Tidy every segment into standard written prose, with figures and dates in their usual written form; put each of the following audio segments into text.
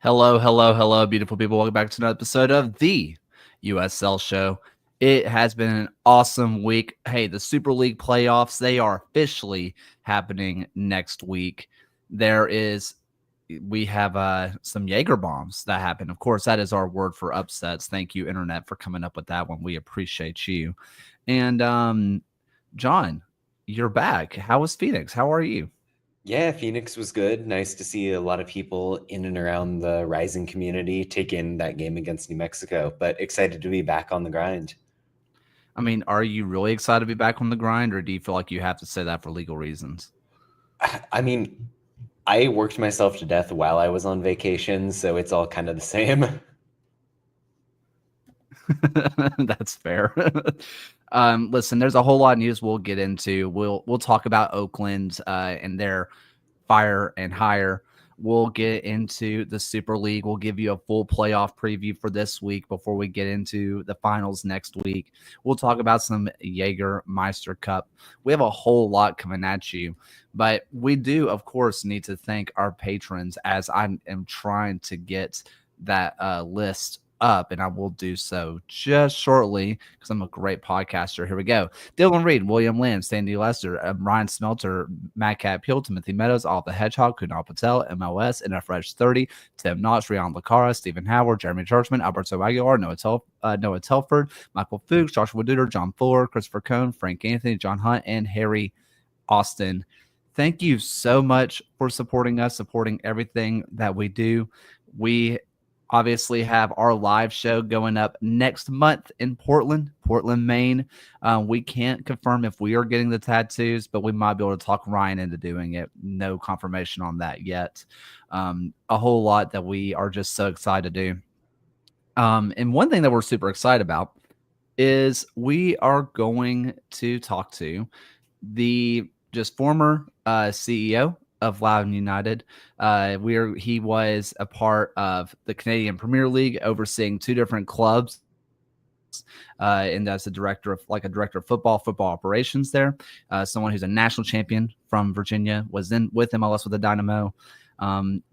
Hello, hello, hello, beautiful people. Welcome back to another episode of the USL Show. It has been an awesome week. Hey, the Super League playoffs, they are officially happening next week. We have some Jaeger bombs that happen. Of course, that is our word for upsets. Thank you, Internet, for coming up with that one. We appreciate you. And John, you're back. How was Phoenix? How are you? Yeah, Phoenix was good. Nice to see a lot of people in and around the Rising community take in that game against New Mexico, but excited to be back on the grind. I mean, are you really excited to be back on the grind, or do you feel like you have to say that for legal reasons? I mean, I worked myself to death while I was on vacation, so it's all kind of the same. That's fair. Listen, there's a whole lot of news we'll get into. We'll talk about Oakland and their fire and hire. We'll get into the Super League. We'll give you a full playoff preview for this week before we get into the finals next week. We'll talk about some Jaeger Meister Cup. We have a whole lot coming at you, but we do, of course, need to thank our patrons as I am trying to get that list up, and I will do so just shortly because I'm a great podcaster. Here we go. Dylan Reed, William Lynn, Sandy Lester, Ryan Smelter, Matt Cat Peel, Timothy Meadows, All the Hedgehog, Kunal Patel, MLS, NF 30, Tim Knotts, Rian Lacara, Stephen Howard, Jeremy Churchman, Alberto Aguilar, Noah Telford, Michael Fuchs, Joshua Duder, John Fuller, Christopher Cohn, Frank Anthony, John Hunt, and Harry Austin. Thank you so much for supporting us, supporting everything that we do. We obviously have our live show going up next month in Portland, Maine. We can't confirm if we are getting the tattoos, but we might be able to talk Ryan into doing it. No confirmation on that yet. A whole lot that we are just so excited to do. And one thing that we're super excited about is we are going to talk to the just former CEO of Loudon United. He was a part of the Canadian Premier League, overseeing two different clubs, and as a director of football operations there. Someone who's a national champion from Virginia, was in with MLS with the Dynamo.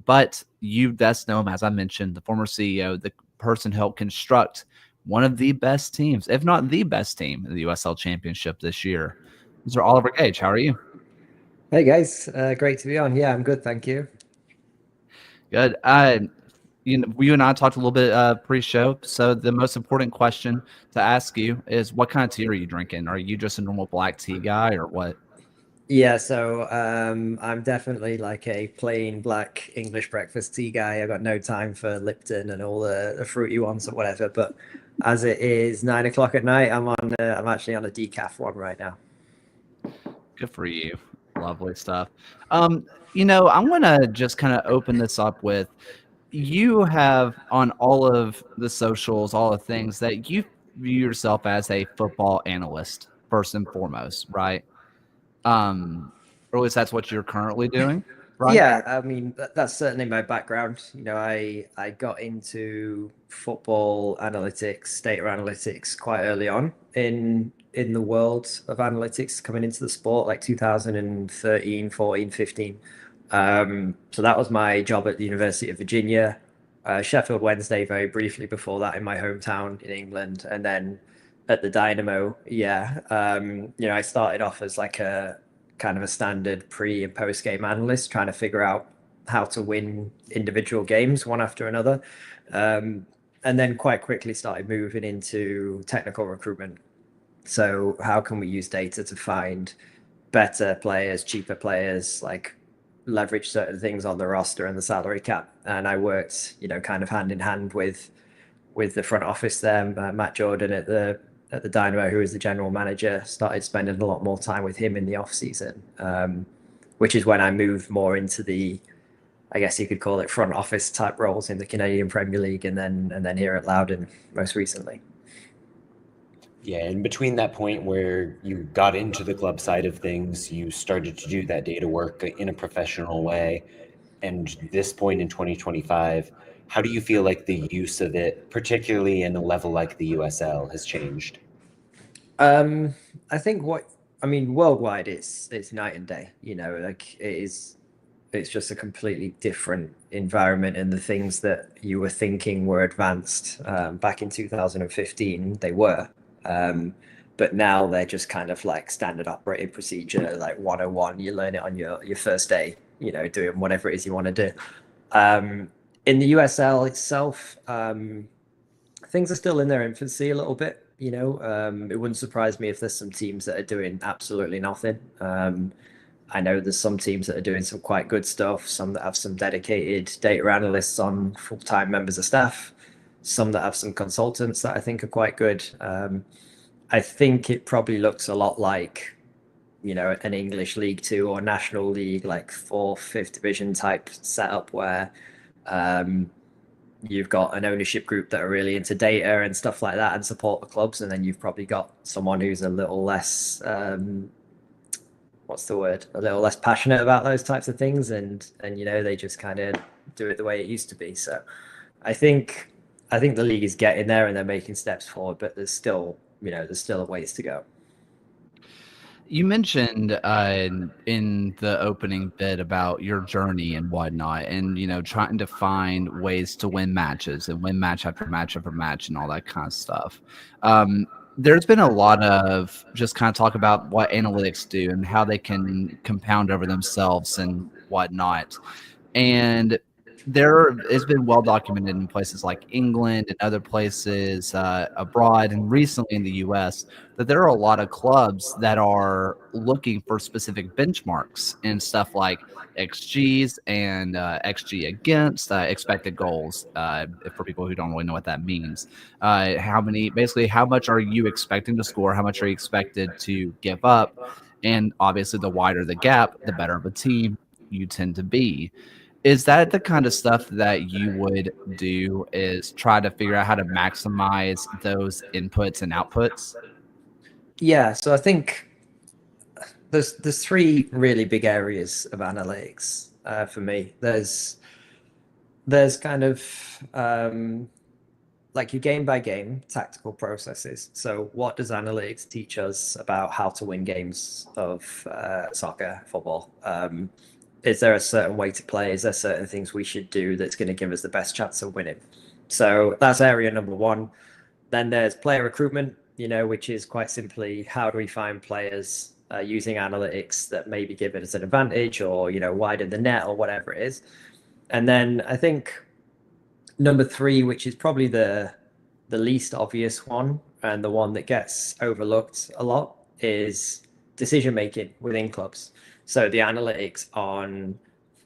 But you best know him, as I mentioned, the former CEO, the person who helped construct one of the best teams, if not the best team, in the USL Championship this year. Mr. Oliver Gage, how are you? Hey guys, great to be on. Yeah, I'm good, thank you. Good. You and I talked a little bit pre-show. So the most important question to ask you is, what kind of tea are you drinking? Are you just a normal black tea guy, or what? Yeah, so I'm definitely like a plain black English breakfast tea guy. I got no time for Lipton and all the fruity ones or whatever. But as it is 9 o'clock at night, I'm actually on a decaf one right now. Good for you. Lovely stuff. I'm gonna just kind of open this up with, you have on all of the socials, all the things, that you view yourself as a football analyst first and foremost, right? Or at least that's what you're currently doing, right? Yeah, I mean that's certainly my background. I got into football analytics, data analytics quite early on in the world of analytics, coming into the sport like 2013, 14, 15. So that was my job at the University of Virginia, Sheffield Wednesday very briefly before that in my hometown in England, and then at the Dynamo. Yeah, I started off as like a kind of a standard pre and post game analyst, trying to figure out how to win individual games one after another. And then quite quickly started moving into technical recruitment. So how can we use data to find better players, cheaper players, like leverage certain things on the roster and the salary cap? And I worked, kind of hand in hand with the front office there, Matt Jordan at the Dynamo, who was the general manager. Started spending a lot more time with him in the off season, which is when I moved more into the, I guess you could call it, front office type roles in the Canadian Premier League, and then here at Loudon most recently. Yeah, and between that point where you got into the club side of things, you started to do that data work in a professional way, and this point in 2025, how do you feel like the use of it, particularly in a level like the USL, has changed? I think worldwide it's night and day. Like it is It's just a completely different environment, and the things that you were thinking were advanced back in 2015, they were. But now they're just kind of like standard operating procedure, like 101. You learn it on your first day, doing whatever it is you want to do. In the USL itself, things are still in their infancy a little bit. It wouldn't surprise me if there's some teams that are doing absolutely nothing. I know there's some teams that are doing some quite good stuff, some that have some dedicated data analysts on full-time members of staff, some that have some consultants that I think are quite good. I think it probably looks a lot like, an English League Two or National League, like fourth, fifth division type setup where you've got an ownership group that are really into data and stuff like that and support the clubs. And then you've probably got someone who's a little less, what's the word? A little less passionate about those types of things. And they just kind of do it the way it used to be. So I think the league is getting there and they're making steps forward, but there's still a ways to go. You mentioned in the opening bit about your journey and whatnot, and trying to find ways to win matches and win match after match after match and all that kind of stuff. There's been a lot of just kind of talk about what analytics do and how they can compound over themselves and whatnot. And there has been well documented in places like England and other places abroad, and recently in the U.S., that there are a lot of clubs that are looking for specific benchmarks and stuff like XGs and XG against expected goals. For people who don't really know what that means, how much are you expecting to score? How much are you expected to give up? And obviously, the wider the gap, the better of a team you tend to be. Is that the kind of stuff that you would do, is try to figure out how to maximize those inputs and outputs? Yeah, so I think there's three really big areas of analytics for me. There's kind of like your game by game tactical processes. So what does analytics teach us about how to win games of soccer, football? Is there a certain way to play? Is there certain things we should do that's going to give us the best chance of winning? So that's area number one. Then there's player recruitment, which is quite simply how do we find players using analytics that maybe give us an advantage or, widen the net or whatever it is. And then I think number three, which is probably the least obvious one and the one that gets overlooked a lot, is decision making within clubs. So the analytics on,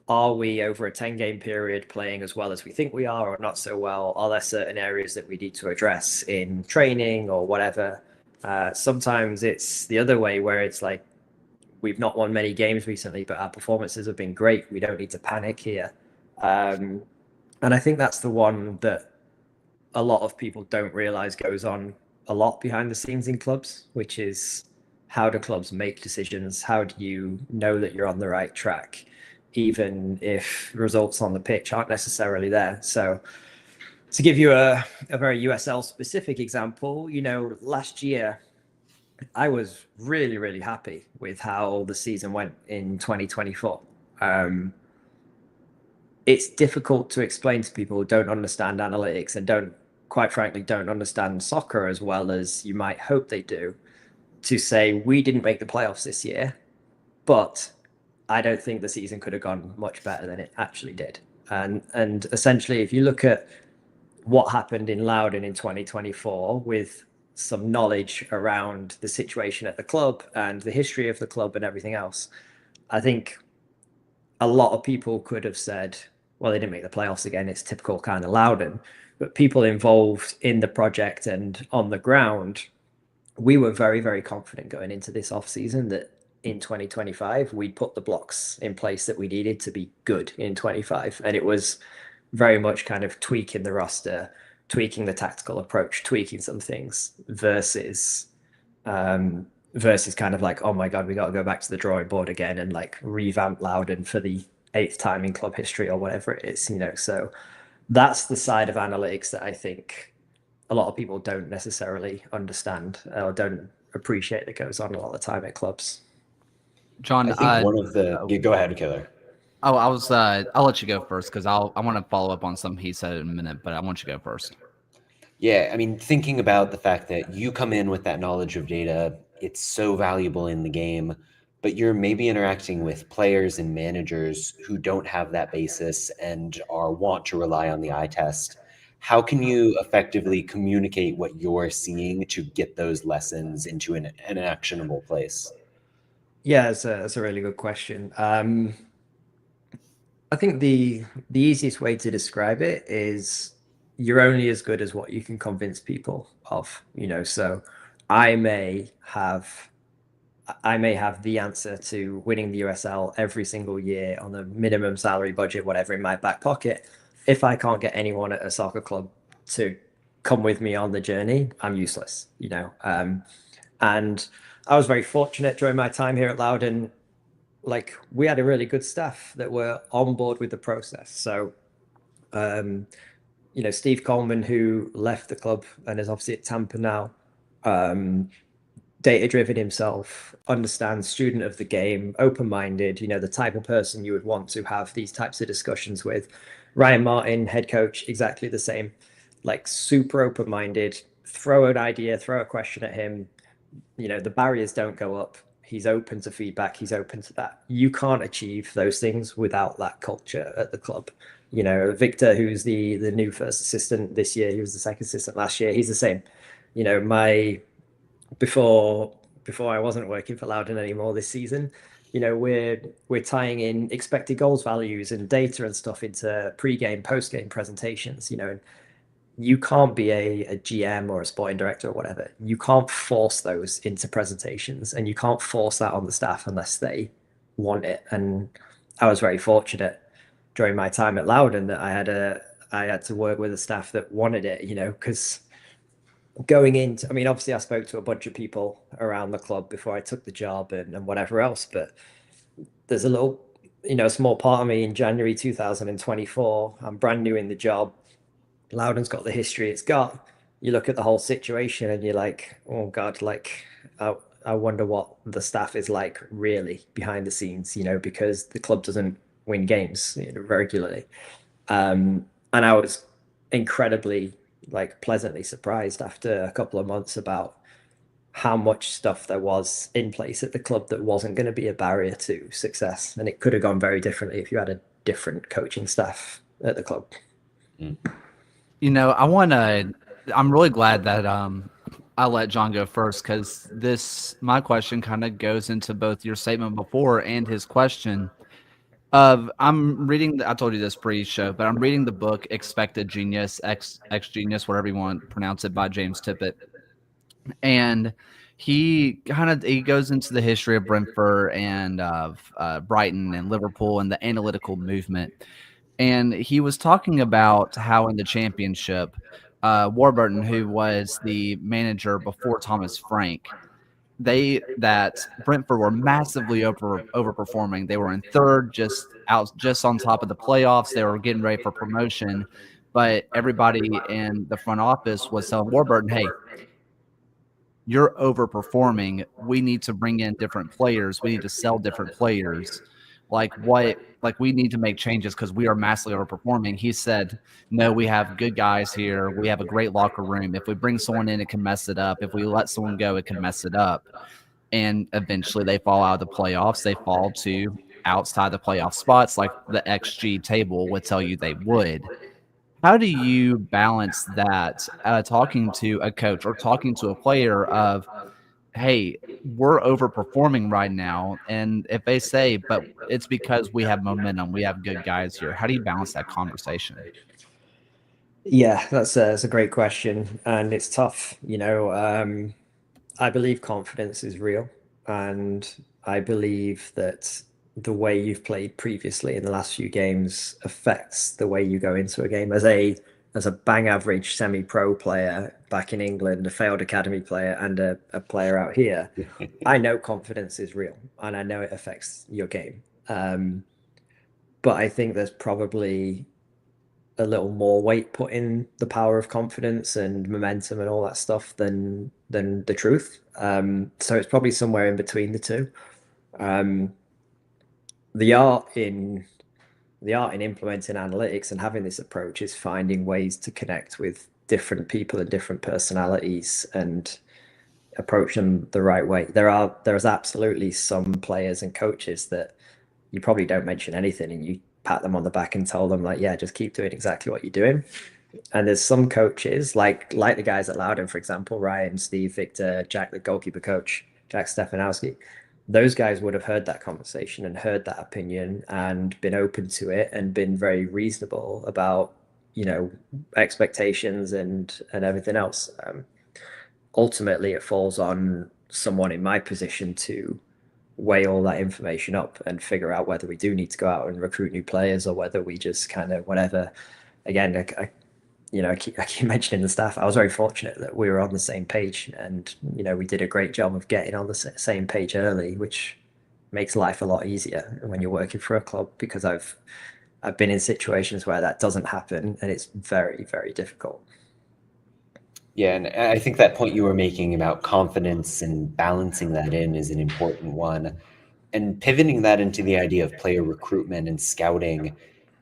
are we over a 10-game period playing as well as we think we are or not so well? Are there certain areas that we need to address in training or whatever? Sometimes it's the other way where it's like, we've not won many games recently, but our performances have been great. We don't need to panic here. And I think that's the one that a lot of people don't realize goes on a lot behind the scenes in clubs, which is, how do clubs make decisions? How do you know that you're on the right track, even if results on the pitch aren't necessarily there? So to give you a very USL specific example, last year, I was really, really happy with how the season went in 2024. It's difficult to explain to people who don't understand analytics and quite frankly, don't understand soccer as well as you might hope they do, to say we didn't make the playoffs this year, but I don't think the season could have gone much better than it actually did. And essentially, if you look at what happened in Loudoun in 2024 with some knowledge around the situation at the club and the history of the club and everything else, I think a lot of people could have said, well, they didn't make the playoffs again. It's typical kind of Loudoun. But people involved in the project and on the ground, we were very, very confident going into this off season that in 2025, we'd put the blocks in place that we needed to be good in 25. And it was very much kind of tweaking the roster, tweaking the tactical approach, tweaking some things versus kind of like, oh my God, we got to go back to the drawing board again and like revamp Loudoun for the 8th time in club history or whatever it is, So that's the side of analytics that I think a lot of people don't necessarily understand or don't appreciate that goes on a lot of the time at clubs. John, I think one of the... go ahead, Killer. Oh, I'll let you go first because I want to follow up on something he said in a minute, but I want you to go first. Yeah, I mean, thinking about the fact that you come in with that knowledge of data, it's so valuable in the game, but you're maybe interacting with players and managers who don't have that basis and are want to rely on the eye test. How can you effectively communicate what you're seeing to get those lessons into an actionable place? Yeah, that's a really good question. I think the easiest way to describe it is you're only as good as what you can convince people of, you know. So I may have I may have the answer to winning the USL every single year on a minimum salary budget, whatever, in my back pocket. If I can't get anyone at a soccer club to come with me on the journey, I'm useless, you know. And I was very fortunate during my time here at Loudon. Like we had a really good staff that were on board with the process. So, um, you know, Steve Coleman, who left the club and is obviously at Tampa now, um, data driven himself, understands student of the game, open minded, you know, the type of person you would want to have these types of discussions with. Ryan Martin, head coach, exactly the same, like super open minded, throw an idea, throw a question at him. You know, the barriers don't go up. He's open to feedback. He's open to that. You can't achieve those things without that culture at the club. You know, Victor, who's the new first assistant this year, he was the second assistant last year. He's the same. You know, my before I wasn't working for Loudon anymore this season, you know, we're tying in expected goals values and data and stuff into pre-game, post-game presentations, you know, and you can't be a GM or a sporting director or whatever. You can't force those into presentations and you can't force that on the staff unless they want it. And I was very fortunate during my time at Loudon that I had to work with a staff that wanted it, you know, because going into, I mean, obviously I spoke to a bunch of people around the club before I took the job and whatever else, but there's a little, you know, small part of me in January 2024. I'm brand new in the job. Loudon's got the history it's got. You look at the whole situation and you're like, oh God, like I wonder what the staff is like really behind the scenes, you know, because the club doesn't win games, you know, regularly. And I was incredibly like pleasantly surprised after a couple of months about how much stuff there was in place at the club that wasn't going to be a barrier to success. And it could have gone very differently if you had a different coaching staff at the club. Mm. You know, I'm really glad that I let John go first because my question kind of goes into both your statement before and his question. I'm reading. I told you this pre-show, but I'm reading the book "Expected Genius," X Genius, whatever you want to pronounce it, by James Tippett, and he goes into the history of Brentford and of Brighton and Liverpool and the analytical movement. And he was talking about how in the championship, Warburton, who was the manager before Thomas Frank, that Brentford were massively overperforming. They were in third, just on top of the playoffs. They were getting ready for promotion, but everybody in the front office was telling Warburton, "Hey, you're overperforming. We need to bring in different players. We need to sell different players. Like we need to make changes because we are massively overperforming." He said, "No, we have good guys here. We have a great locker room. If we bring someone in, it can mess it up. If we let someone go, it can mess it up." And eventually they fall out of the playoffs. They fall to outside the playoff spots like the XG table would tell you they would. How do you balance that talking to a coach or talking to a player of, hey, we're overperforming right now? And if they say, but it's because we have momentum, we have good guys here. How do you balance that conversation? Yeah, that's a great question, and it's tough. You know, I believe confidence is real, and I believe that the way you've played previously in the last few games affects the way you go into a game. As a bang average semi-pro player back in England, a failed academy player, and a player out here, I know confidence is real, and I know it affects your game. But I think there's probably a little more weight put in the power of confidence and momentum and all that stuff than the truth. So it's probably somewhere in between the two. Um, the art in the art in implementing analytics and having this approach is finding ways to connect with different people and different personalities and approach them the right way. There's absolutely some players and coaches that you probably don't mention anything and you pat them on the back and tell them like, yeah, just keep doing exactly what you're doing. And there's some coaches like the guys at Loudon, for example, Ryan, Steve, Victor, Jack, the goalkeeper coach, Jack Stefanowski. Those guys would have heard that conversation and heard that opinion and been open to it and been very reasonable about, expectations and everything else. Ultimately, it falls on someone in my position to weigh all that information up and figure out whether we do need to go out and recruit new players or whether we just kind of whatever. Again, I keep mentioning the staff. I was very fortunate that we were on the same page, and we did a great job of getting on the same page early, which makes life a lot easier when you're working for a club, because I've been in situations where that doesn't happen, and it's very, very difficult. Yeah, and I think that point you were making about confidence and balancing that in is an important one. And pivoting that into the idea of player recruitment and scouting,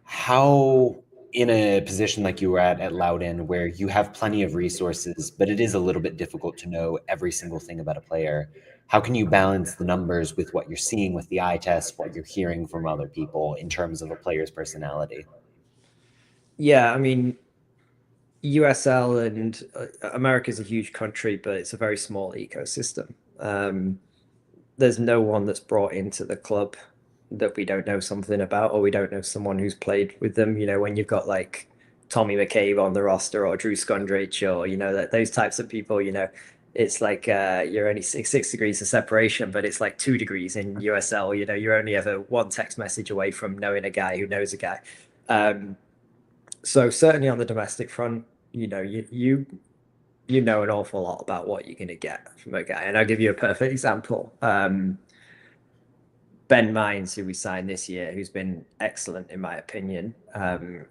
how in a position like you were at Loudon, where you have plenty of resources, but it is a little bit difficult to know every single thing about a player, how can you balance the numbers with what you're seeing with the eye test, what you're hearing from other people in terms of a player's personality? Yeah, I mean, USL and America's a huge country, but it's a very small ecosystem. There's no one that's brought into the club that we don't know something about, or we don't know someone who's played with them. When you've got like Tommy McCabe on the roster or Drew Skundrich or, those types of people, it's like you're only six degrees of separation, but it's like 2 degrees in USL. You're only ever one text message away from knowing a guy who knows a guy. So certainly on the domestic front, you know an awful lot about what you're going to get from a guy. And I'll give you a perfect example. Ben Mines, who we signed this year, who's been excellent in my opinion. And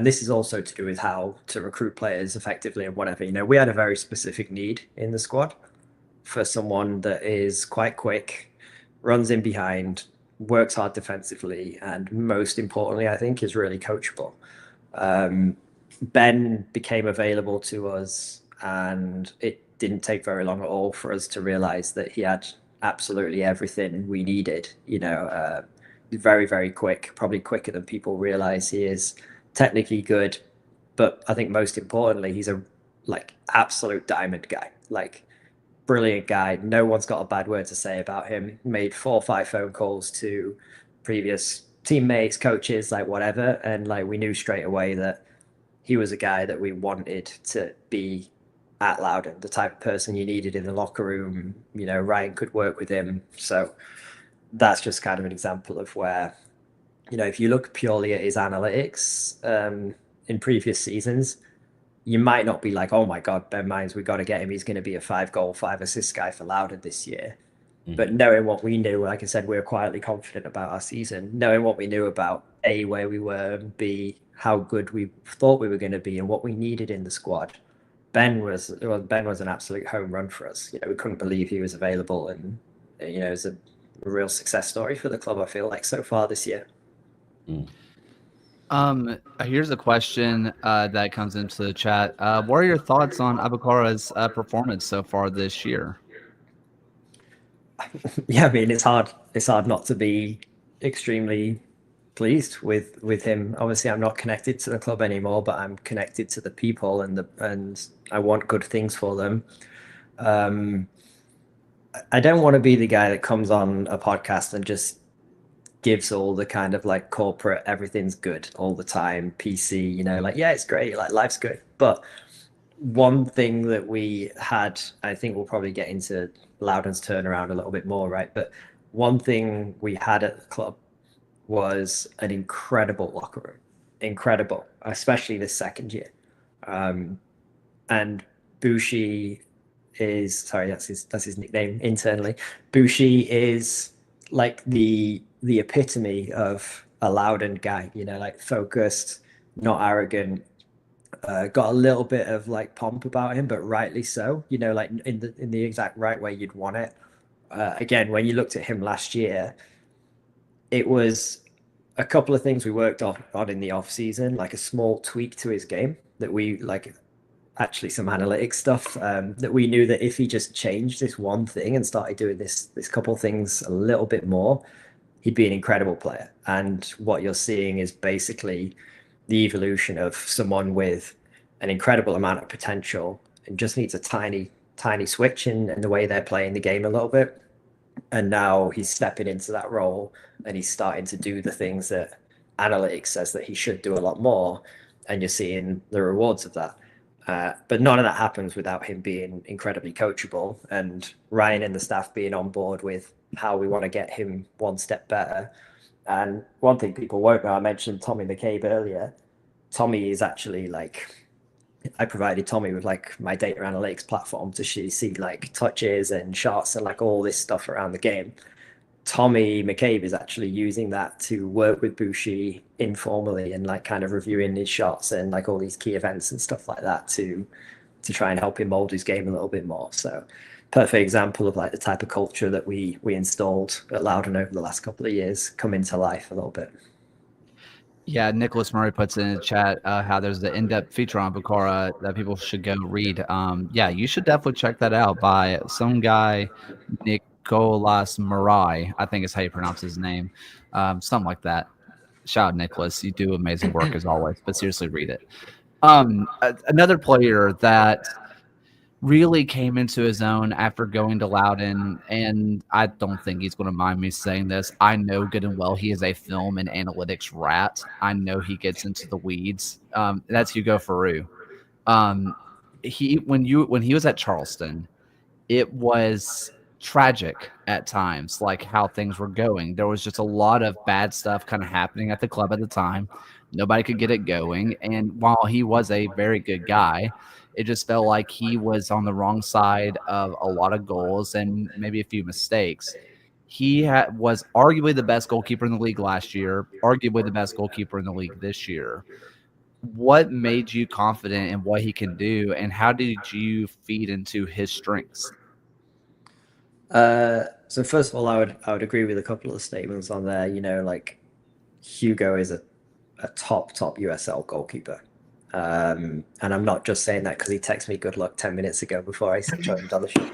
this is also to do with how to recruit players effectively and whatever. We had a very specific need in the squad for someone that is quite quick, runs in behind, works hard defensively, and most importantly, I think, is really coachable. Ben became available to us, and it didn't take very long at all for us to realize that he had absolutely everything we needed. Very, very quick, probably quicker than people realize. He is technically good, but I think most importantly, he's a absolute diamond guy. Brilliant guy. No one's got a bad word to say about him. Made 4 or 5 phone calls to previous teammates, coaches, whatever, and we knew straight away that he was a guy that we wanted to be at Loudon, the type of person you needed in the locker room. Ryan could work with him. So that's just kind of an example of where, if you look purely at his analytics in previous seasons, you might not be like, oh my God, Ben Mines, we got to get him. He's going to be a 5-goal, 5-assist guy for Loudon this year. Mm-hmm. But knowing what we knew, like I said, we were quietly confident about our season. Knowing what we knew about A, where we were, and B, how good we thought we were going to be and what we needed in the squad, Ben was an absolute home run for us. We couldn't believe he was available, and it was a real success story for the club, I feel like, so far this year. Here's a question that comes into the chat. What are your thoughts on Abukara's performance so far this year? Yeah, I mean, it's hard not to be extremely pleased with him. Obviously, I'm not connected to the club anymore, but I'm connected to the people, and I want good things for them. I don't want to be the guy that comes on a podcast and just gives all the kind of corporate, everything's good all the time, PC, yeah, it's great, life's good. But one thing that we had, I think we'll probably get into Loudon's turnaround a little bit more, right? But one thing we had at the club was an incredible locker room, incredible, especially this second year. And Bushi is, sorry, that's his nickname internally. Bushi is the epitome of a Loudon guy, focused, not arrogant, got a little bit of pomp about him, but rightly so, in the exact right way you'd want it. Again, when you looked at him last year, it was a couple of things we worked on in the off season, like a small tweak to his game that we like, actually some analytics stuff that we knew that if he just changed this one thing and started doing this couple things a little bit more, he'd be an incredible player. And what you're seeing is basically the evolution of someone with an incredible amount of potential and just needs a tiny switch in the way they're playing the game a little bit. And now he's stepping into that role and he's starting to do the things that analytics says that he should do a lot more. And you're seeing the rewards of that. But none of that happens without him being incredibly coachable and Ryan and the staff being on board with how we want to get him one step better. And one thing people won't know, I mentioned Tommy McCabe earlier. Tommy is actually like, I provided Tommy with like my data analytics platform to see like touches and shots and like all this stuff around the game. Tommy McCabe is actually using that to work with Bushi informally and like kind of reviewing his shots and like all these key events and stuff like that to try and help him mold his game a little bit more. So perfect example of like the type of culture that we installed at Loudon over the last couple of years come into life a little bit. Yeah, Nicholas Murray puts in the chat how there's the in-depth feature on Bakara that people should go read. Yeah, you should definitely check that out by some guy, Nicolas Murray, I think is how you pronounce his name. Something like that. Shout out, Nicholas. You do amazing work as always, but seriously, read it. Another player that really came into his own after going to Loudon, and I don't think he's going to mind me saying this. I know good and well he is a film and analytics rat. I know he gets into the weeds. That's Hugo Faru. When he was at Charleston, it was tragic at times, like how things were going. There was just a lot of bad stuff kind of happening at the club at the time. Nobody could get it going. And while he was a very good guy, it just felt like he was on the wrong side of a lot of goals and maybe a few mistakes. He was arguably the best goalkeeper in the league last year, arguably the best goalkeeper in the league this year. What made you confident in what he can do, and how did you feed into his strengths? So first of all, I would agree with a couple of the statements on there. You know, like Hugo is a top USL goalkeeper. And I'm not just saying that because he texted me good luck 10 minutes ago before I joined on the show.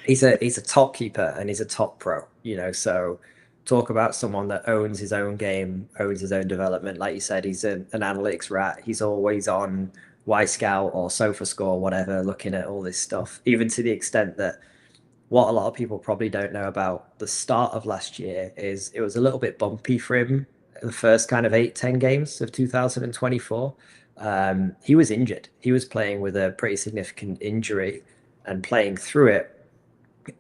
He's a top keeper and he's a top pro, you know, so talk about someone that owns his own game, owns his own development. Like you said, he's an analytics rat. He's always on Y-Scout or SofaScore, whatever, looking at all this stuff, even to the extent that what a lot of people probably don't know about the start of last year is it was a little bit bumpy for him the first kind of 8-10 games of 2024. He was injured. He was playing with a pretty significant injury and playing through it.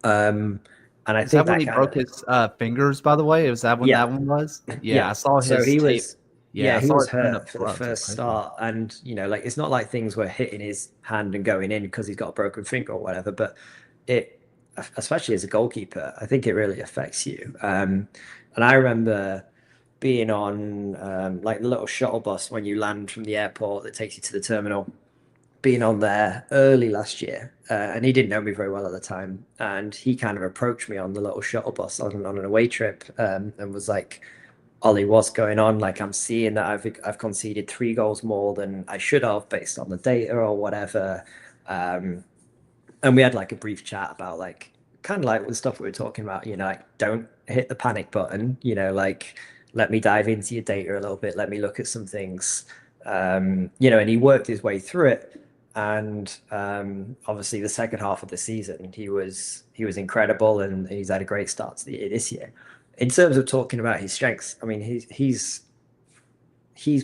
And I Is think that when he broke his fingers, by the way? Was that when that one was? Yeah, I saw his so he tape. was he was hurt for the front. first start. And, you know, like it's not like things were hitting his hand and going in because he's got a broken finger or whatever, but it, especially as a goalkeeper, I think it really affects you. And I remember being on like the little shuttle bus when you land from the airport that takes you to the terminal, being on there early last year, and he didn't know me very well at the time, and he kind of approached me on the little shuttle bus on an away trip, and was like, Ollie, what's going on? Like, I'm seeing that I've conceded 3 goals more than I should have based on the data or whatever. And we had like a brief chat about like kind of like the stuff we were talking about, you know, like don't hit the panic button, you know, like let me dive into your data a little bit, let me look at some things. You know, and he worked his way through it. And obviously the second half of the season, he was incredible, and he's had a great start to the year this year. In terms of talking about his strengths, I mean, he's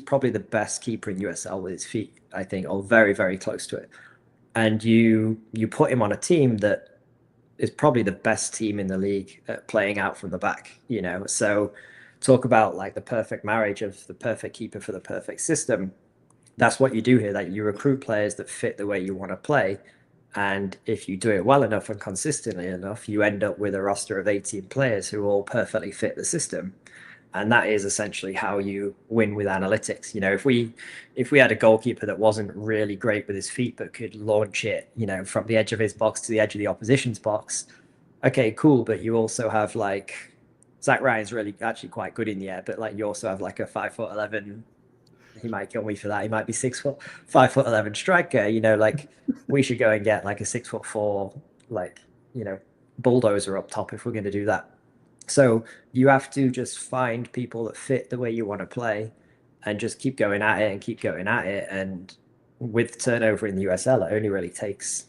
probably the best keeper in USL with his feet, I think, or very, very close to it. And you put him on a team that is probably the best team in the league at playing out from the back, you know. So talk about like the perfect marriage of the perfect keeper for the perfect system. That's what you do here, that you recruit players that fit the way you want to play. And if you do it well enough and consistently enough, you end up with a roster of 18 players who all perfectly fit the system. And that is essentially how you win with analytics. You know, if we had a goalkeeper that wasn't really great with his feet, but could launch it, you know, from the edge of his box to the edge of the opposition's box, okay, cool. But you also have like Zach Ryan's really actually quite good in the air, but like you also have like a 5'11". He might kill me for that. He might be 6 foot, 5'11" striker. Like we should go and get like a 6'4", like bulldozer up top if we're going to do that. So you have to just find people that fit the way you want to play, and just keep going at it and keep going at it. And with turnover in the USL, it only really takes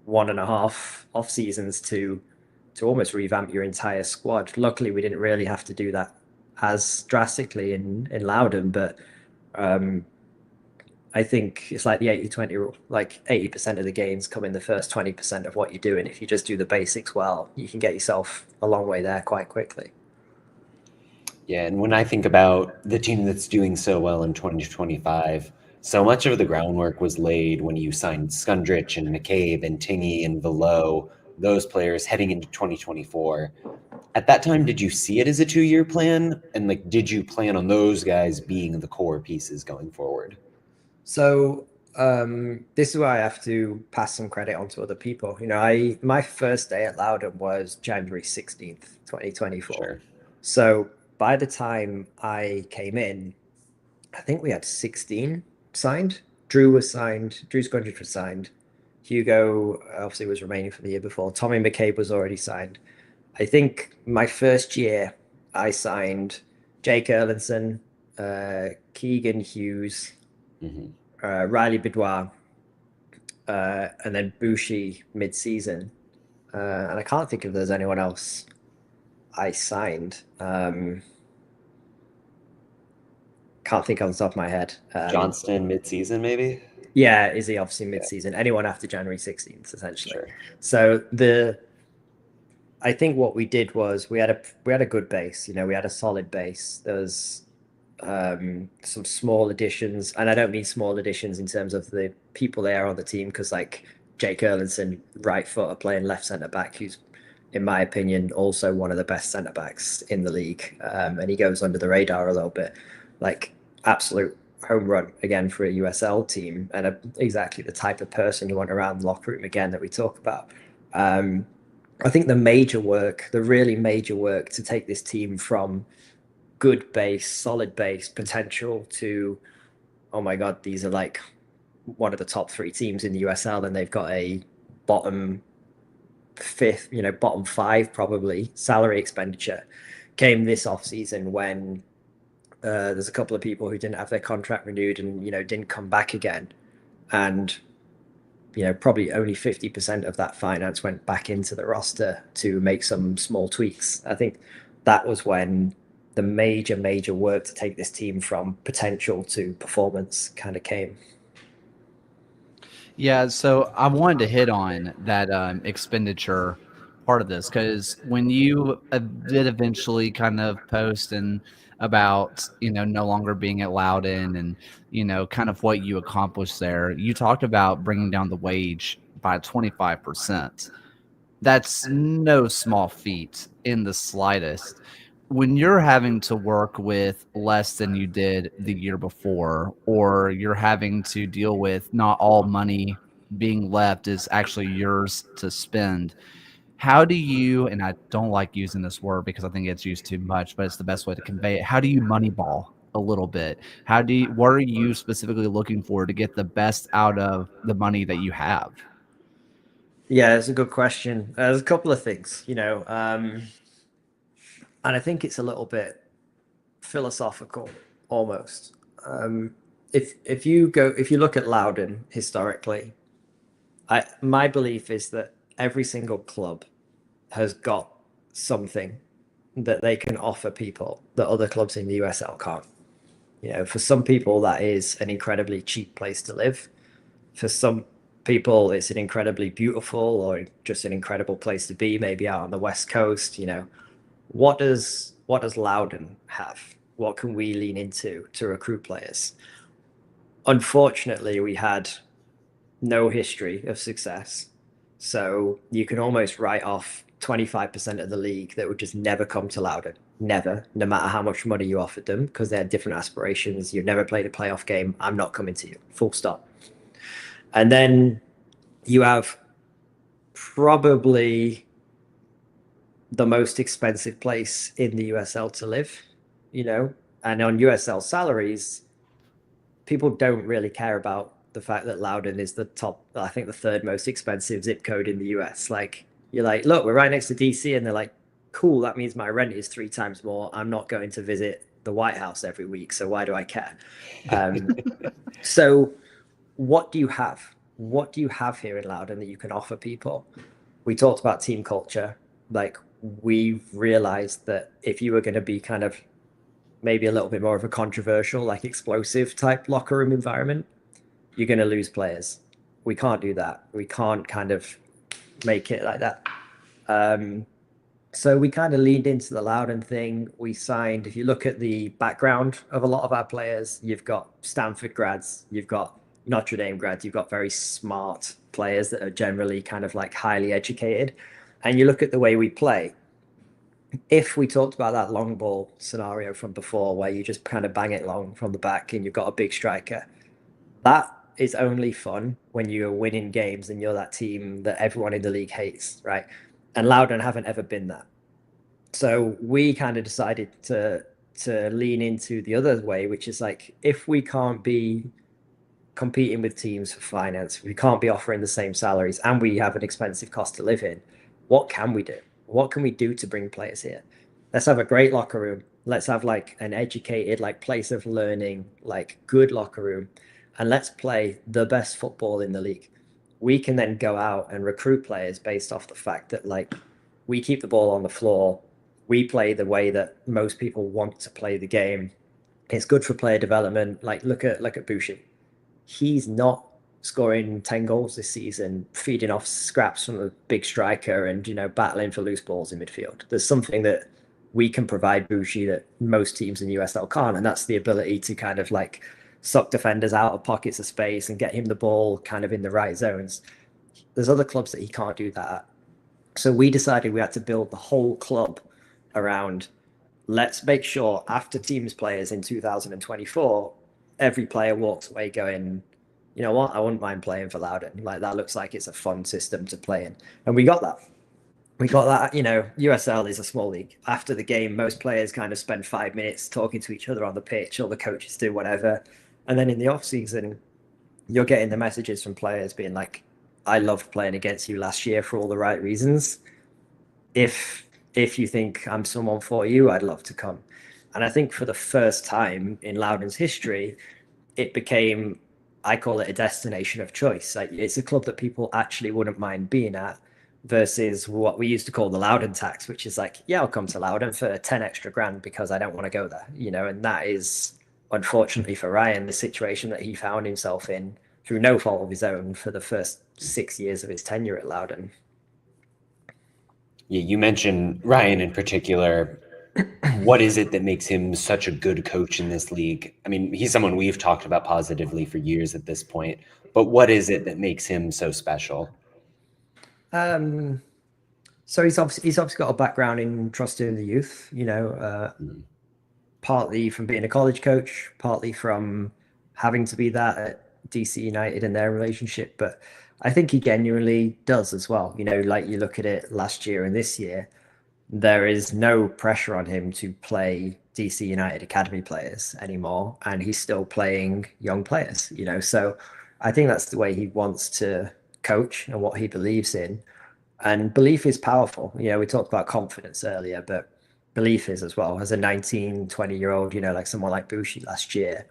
1.5 off seasons to almost revamp your entire squad. Luckily, we didn't really have to do that as drastically in Loudon, but I think it's like the 80-20 rule. Like 80% of the gains come in the first 20% of what you're doing. If you just do the basics well, you can get yourself a long way there quite quickly. Yeah, and when I think about the team that's doing so well in 2025, so much of the groundwork was laid when you signed Skundrich and McCabe and Tingy and Velo, those players heading into 2024. At that time, did you see it as a 2-year plan? And like, did you plan on those guys being the core pieces going forward? So this is where I have to pass some credit on to other people. My first day at Loudon was January 16th, 2024. Sure. So by the time I came in, I think we had 16 signed. Drew was signed. Drew Skundrich was signed. Hugo obviously was remaining for the year before. Tommy McCabe was already signed. I think my first year I signed Jaeger, Keegan Hughes, Riley Bidouin, and then Bushi mid-season. And I can't think if there's anyone else I signed. Can't think on the top of my head. Johnston mid-season, maybe? Yeah, Izzy obviously mid-season. Anyone after January 16th, essentially. Sure. So I think what we did was we had a good base. We had a solid base. There was some small additions, and I don't mean small additions in terms of the people there on the team, because like Jake Erlinson, right footer playing left centre back, who's in my opinion also one of the best centre backs in the league, and he goes under the radar a little bit. Like absolute home run again for a USL team, and exactly the type of person you want around the locker room again that we talk about. I think the really major work to take this team from good base, solid base potential to, oh my God, these are like one of the top 3 teams in the USL, and they've got a bottom 5th, bottom 5 probably salary expenditure, came this off season when there's a couple of people who didn't have their contract renewed and didn't come back again, and probably only 50% of that finance went back into the roster to make some small tweaks. I think that was when the major work to take this team from potential to performance kind of came. Yeah, so I wanted to hit on that expenditure part of this, because when you did eventually kind of post and about no longer being at Loudon and kind of what you accomplished there, you talked about bringing down the wage by 25%. That's no small feat in the slightest. When you're having to work with less than you did the year before, or you're having to deal with not all money being left is actually yours to spend, how do you, and I don't like using this word because I think it's used too much, but it's the best way to convey it. How do you moneyball a little bit? What are you specifically looking for to get the best out of the money that you have? Yeah, it's a good question. There's a couple of things, and I think it's a little bit philosophical almost. If you look at Loudon historically, my belief is that every single club has got something that they can offer people that other clubs in the USL can't. For some people that is an incredibly cheap place to live. For some people it's an incredibly beautiful or just an incredible place to be, maybe out on the West Coast. What does Loudon have? What can we lean into to recruit players? Unfortunately, we had no history of success. So you can almost write off 25% of the league that would just never come to Loudon. Never, no matter how much money you offered them, because they had different aspirations. You've never played a playoff game. I'm not coming to you. Full stop. And then you have probably the most expensive place in the USL to live, and on USL salaries, people don't really care about the fact that Loudon is the top, I think the third most expensive zip code in the US. Like, you're like, look, we're right next to DC, and they're like, cool, that means my rent is 3 times more. I'm not going to visit the White House every week, so why do I care? So what do you have? What do you have here in Loudon that you can offer people? We talked about team culture. Like, we realized that if you were going to be kind of maybe a little bit more of a controversial, like explosive type locker room environment, you're going to lose players. We can't do that. We can't kind of make it like that. So we kind of leaned into the Loudon thing. We signed, if you look at the background of a lot of our players, you've got Stanford grads, you've got Notre Dame grads, you've got very smart players that are generally kind of like highly educated. And you look at the way we play. If we talked about that long ball scenario from before, where you just kind of bang it long from the back and you've got a big striker, that is only fun when you're winning games and you're that team that everyone in the league hates, right? And Loudon haven't ever been that. So we kind of decided to lean into the other way, which is like, if we can't be competing with teams for finance, we can't be offering the same salaries, and we have an expensive cost to live in, what can we do? What can we do to bring players here? Let's have a great locker room. Let's have like an educated, like place of learning, like good locker room, and let's play the best football in the league. We can then go out and recruit players based off the fact that like we keep the ball on the floor. We play the way that most people want to play the game. It's good for player development. Like, look at Bushi. He's not scoring 10 goals this season, feeding off scraps from a big striker and, battling for loose balls in midfield. There's something that we can provide Bushi that most teams in USL can't, and that's the ability to kind of like suck defenders out of pockets of space and get him the ball kind of in the right zones. There's other clubs that he can't do that at. So we decided we had to build the whole club around, let's make sure after teams players in 2024, every player walks away going, you know what, I wouldn't mind playing for Loudon. Like, that looks like it's a fun system to play in. And we got that. USL is a small league. After the game, most players kind of spend 5 minutes talking to each other on the pitch, or the coaches do whatever. And then in the off season, you're getting the messages from players being like, I loved playing against you last year for all the right reasons. If you think I'm someone for you, I'd love to come. And I think for the first time in Loudon's history, it became, I call it a destination of choice. Like, it's a club that people actually wouldn't mind being at, versus what we used to call the Loudon tax, which is like, yeah, I'll come to Loudon for 10 extra grand because I don't want to go there, and that is, unfortunately for Ryan, the situation that he found himself in through no fault of his own for the first 6 years of his tenure at Loudon. Yeah, you mentioned Ryan in particular. What is it that makes him such a good coach in this league? I mean, he's someone we've talked about positively for years at this point, but what is it that makes him so special? So he's obviously got a background in trusting the youth, partly from being a college coach, partly from having to be that at DC United and their relationship. But I think he genuinely does as well. Like, you look at it last year and this year, there is no pressure on him to play DC United academy players anymore, and he's still playing young players, So I think that's the way he wants to coach and what he believes in. And belief is powerful. We talked about confidence earlier, but belief is as well. As a 19, 20-year-old, like someone like Bushi last year,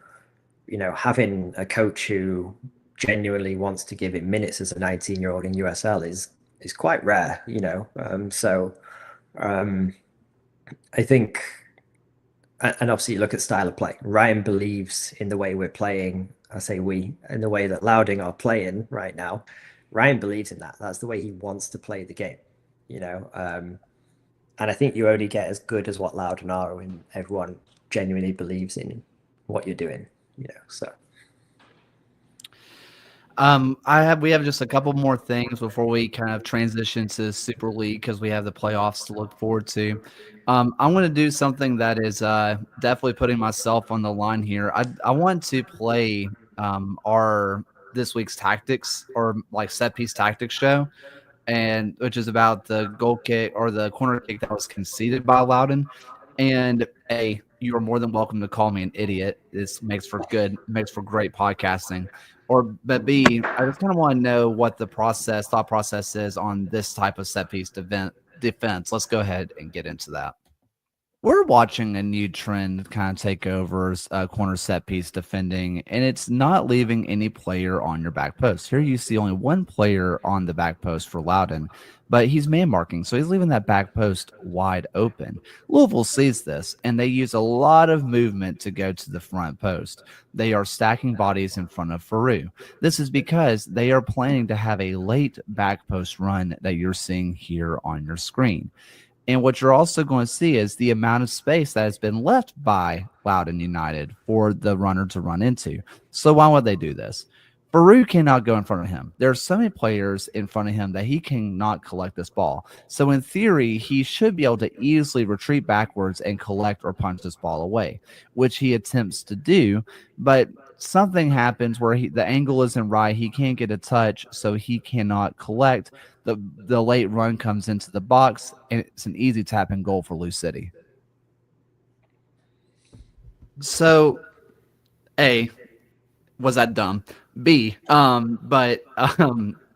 having a coach who genuinely wants to give him minutes as a 19-year-old in USL is quite rare, I think, and obviously you look at style of play. Ryan believes in the way we're playing. I say we, in the way that Loudon are playing right now. Ryan believes in that. That's the way he wants to play the game, and I think you only get as good as what Loudon are when everyone genuinely believes in what you're doing, so. We have just a couple more things before we kind of transition to Super League, because we have the playoffs to look forward to. I'm going to do something that is definitely putting myself on the line here. I want to play our this week's tactics, or like set piece tactics show. and which is about the goal kick or the corner kick that was conceded by Loudon. And A, you are more than welcome to call me an idiot. This makes for great podcasting. But B, I just kind of want to know what the thought process is on this type of set piece defense. Let's go ahead and get into that. We're watching a new trend kind of take over corner set piece defending, and it's not leaving any player on your back post. Here you see only one player on the back post for Loudon, but he's man marking, so he's leaving that back post wide open. Louisville sees this, and they use a lot of movement to go to the front post. They are stacking bodies in front of Faru. This is because they are planning to have a late back post run that you're seeing here on your screen. And what you're also going to see is the amount of space that has been left by Loudon United for the runner to run into. So why would they do this? Farouk cannot go in front of him. There are so many players in front of him that he cannot collect this ball. So in theory, he should be able to easily retreat backwards and collect or punch this ball away, which he attempts to do. But something happens where the angle isn't right. He can't get a touch, so he cannot collect. The late run comes into the box, and it's an easy tap and goal for Lou City. So, A, was that dumb? B,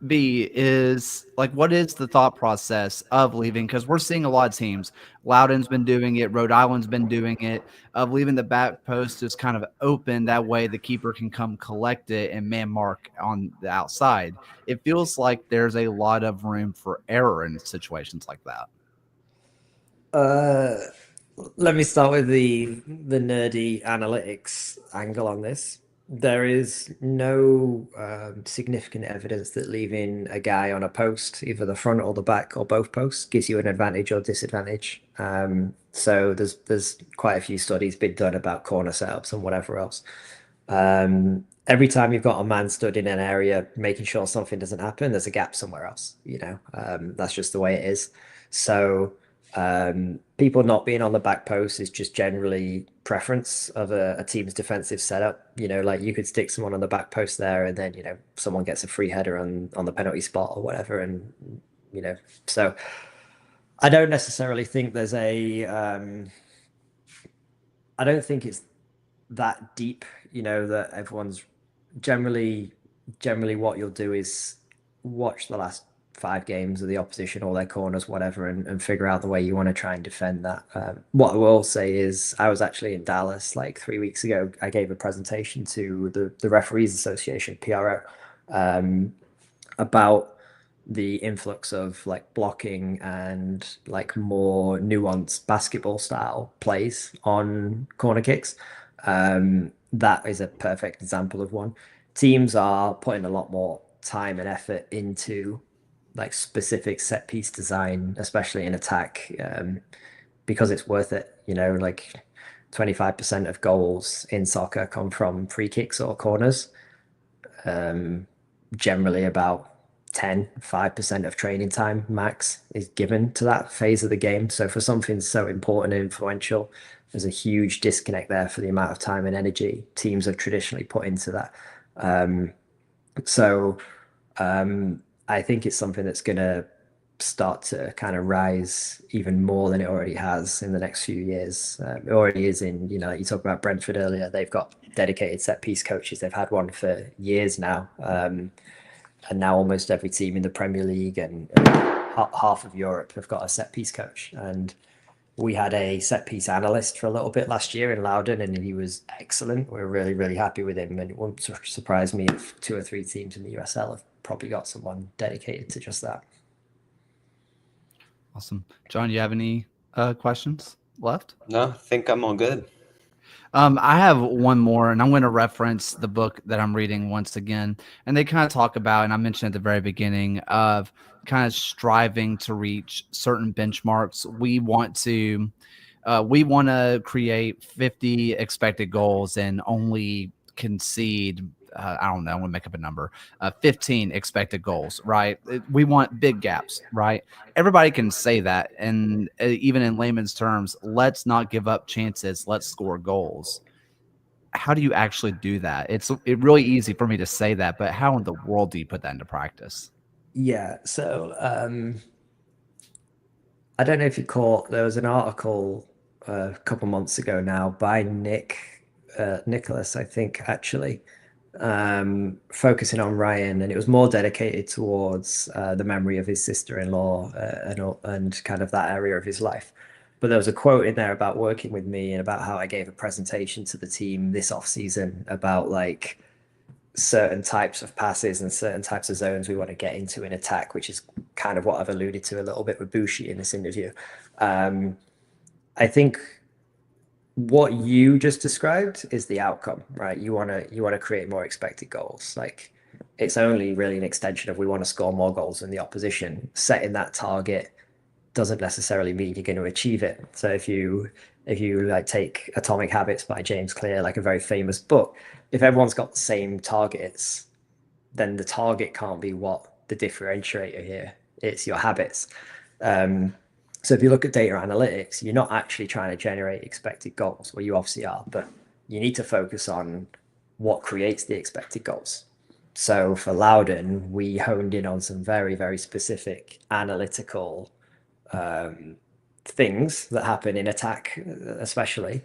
B is like, what is the thought process of leaving? Because we're seeing a lot of teams. Loudon's been doing it. Rhode Island's been doing it, of leaving the back post just kind of open. That way the keeper can come collect it and man mark on the outside. It feels like there's a lot of room for error in situations like that. Let me start with the nerdy analytics angle on this. There is no significant evidence that leaving a guy on a post, either the front or the back or both posts, gives you an advantage or disadvantage. So there's quite a few studies been done about corner setups and whatever else. Every time you've got a man stood in an area, making sure something doesn't happen, there's a gap somewhere else. That's just the way it is. So people not being on the back post is just generally preference of a team's defensive setup. Like you could stick someone on the back post there, and then someone gets a free header on the penalty spot or whatever, and so I don't necessarily think there's I don't think it's that deep, that everyone's generally what you'll do is watch the last 5 games of the opposition or their corners, whatever, and figure out the way you want to try and defend that. What I will say is I was actually in Dallas like 3 weeks ago. I gave a presentation to the Referees Association, PRO, about the influx of like blocking and like more nuanced basketball style plays on corner kicks. That is a perfect example of one. Teams are putting a lot more time and effort into like specific set piece design, especially in attack, because it's worth it. Like 25% of goals in soccer come from free kicks or corners. Generally about 5% of training time max is given to that phase of the game. So for something so important and influential, there's a huge disconnect there for the amount of time and energy teams have traditionally put into that. I think it's something that's going to start to kind of rise even more than it already has in the next few years. It already is in, you talked about Brentford earlier. They've got dedicated set piece coaches. They've had one for years now. And now almost every team in the Premier League and half of Europe have got a set piece coach. And we had a set piece analyst for a little bit last year in Loudon, and he was excellent. We're really, really happy with him. And it won't surprise me if 2 or 3 teams in the USL have probably got someone dedicated to just that. Awesome. John, do you have any questions left? No, I think I'm all good. I have one more, and I'm going to reference the book that I'm reading once again. And they kind of talk about, and I mentioned at the very beginning, of kind of striving to reach certain benchmarks. We want to create 50 expected goals and only concede, I don't know, I'm going to make up a number, 15 expected goals, right? We want big gaps, right? Everybody can say that. And even in layman's terms, let's not give up chances. Let's score goals. How do you actually do that? It's really easy for me to say that, but how in the world do you put that into practice? Yeah, so I don't know if you caught, there was an article a couple months ago now by Nicholas, I think, actually, focusing on Ryan, and it was more dedicated towards the memory of his sister-in-law and kind of that area of his life. But there was a quote in there about working with me and about how I gave a presentation to the team this off season about like certain types of passes and certain types of zones we want to get into in attack, which is kind of what I've alluded to a little bit with Bushi in this interview. Um, I think what you just described is the outcome, right? You want to create more expected goals. Like it's only really an extension of we want to score more goals than the opposition. Setting that target doesn't necessarily mean you're going to achieve it. So if you like take Atomic Habits by James Clear, like a very famous book, if everyone's got the same targets, then the target can't be what the differentiator here. It's your habits. Um, so if you look at data analytics, you're not actually trying to generate expected goals. Well, you obviously are, but you need to focus on what creates the expected goals. So for Loudon, we honed in on some very, very specific analytical things that happen in attack, especially.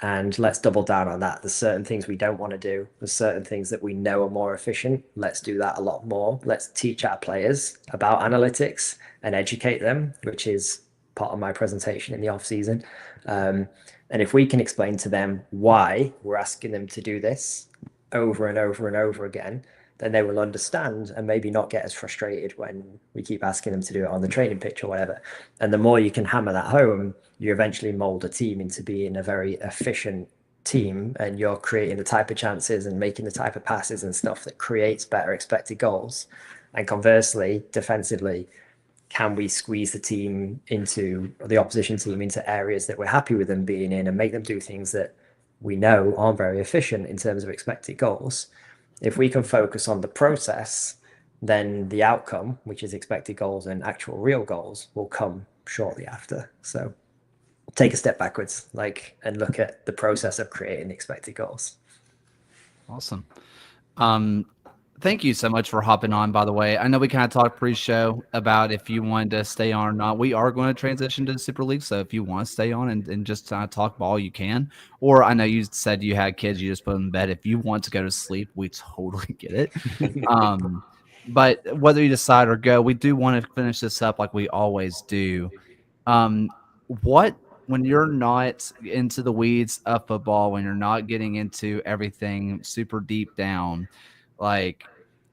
And let's double down on that. There's certain things we don't want to do. There's certain things that we know are more efficient. Let's do that a lot more. Let's teach our players about analytics and educate them, which is part of my presentation in the off season. And if we can explain to them why we're asking them to do this over and over and over again, then they will understand and maybe not get as frustrated when we keep asking them to do it on the training pitch or whatever. And the more you can hammer that home, you eventually mold a team into being a very efficient team, and you're creating the type of chances and making the type of passes and stuff that creates better expected goals. And conversely, defensively, can we squeeze the team into the opposition team into areas that we're happy with them being in and make them do things that we know aren't very efficient in terms of expected goals? If we can focus on the process, then the outcome, which is expected goals and actual real goals, will come shortly after. So take a step backwards, like, and look at the process of creating expected goals. Awesome. Thank you so much for hopping on, by the way. I know we kind of talked pre-show about if you wanted to stay on or not. We are going to transition to the Super League, so if you want to stay on and just kind of talk ball, you can. Or I know you said you had kids, you just put them in bed. If you want to go to sleep, we totally get it. But whether you decide or go, we do want to finish this up like we always do. What when you're not into the weeds of football, when you're not getting into everything super deep down, like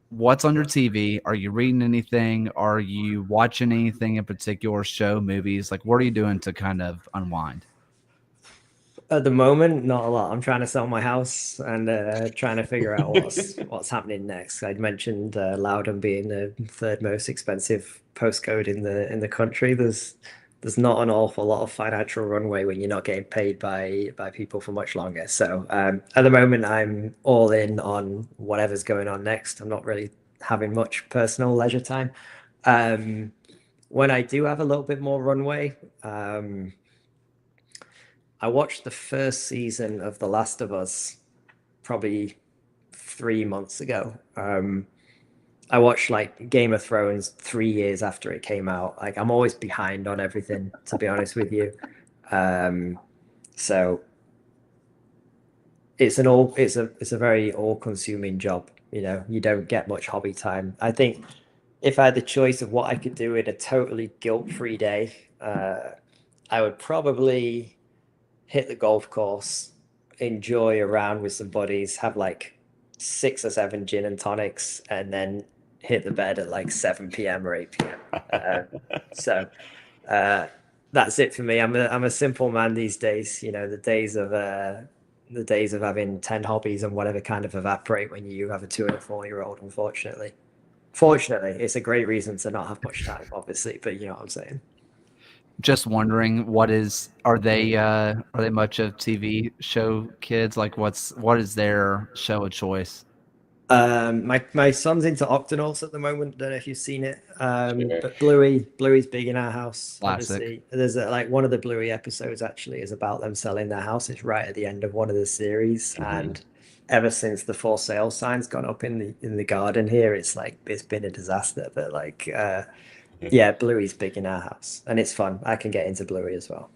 what's on your TV? Are you reading anything? Are you watching anything in particular? Show, movies? Like, what are you doing to kind of unwind? At the moment, not a lot. I'm trying to sell my house and trying to figure out what's happening next. I'd mentioned Loudon being the third most expensive postcode in the country. There's not an awful lot of financial runway when you're not getting paid by people for much longer. So at the moment, I'm all in on whatever's going on next. I'm not really having much personal leisure time. When I do have a little bit more runway, I watched the first season of The Last of Us probably 3 months ago. I watched like Game of Thrones 3 years after it came out. Like I'm always behind on everything, to be honest with you. So it's a very all-consuming job. You know, you don't get much hobby time. I think if I had the choice of what I could do in a totally guilt-free day, I would probably hit the golf course, enjoy a round with some buddies, have like 6 or 7 gin and tonics, and then hit the bed at like 7 p.m. or 8 p.m. So that's it for me. I'm a simple man these days. You know, the days of having 10 hobbies and whatever kind of evaporate when you have a 2 and a 4-year-old, unfortunately. Fortunately, it's a great reason to not have much time, obviously, but you know what I'm saying. Just wondering, are they much of TV show kids? Like, what is their show of choice? My son's into Octonauts at the moment. Don't know if you've seen it. Sure. But Bluey's big in our house. Classic. Obviously, there's like one of the Bluey episodes actually is about them selling their house. It's right at the end of one of the series, and ever since the for sale sign's gone up in the garden here, it's been a disaster. But yeah, Bluey's big in our house, and it's fun. I can get into Bluey as well.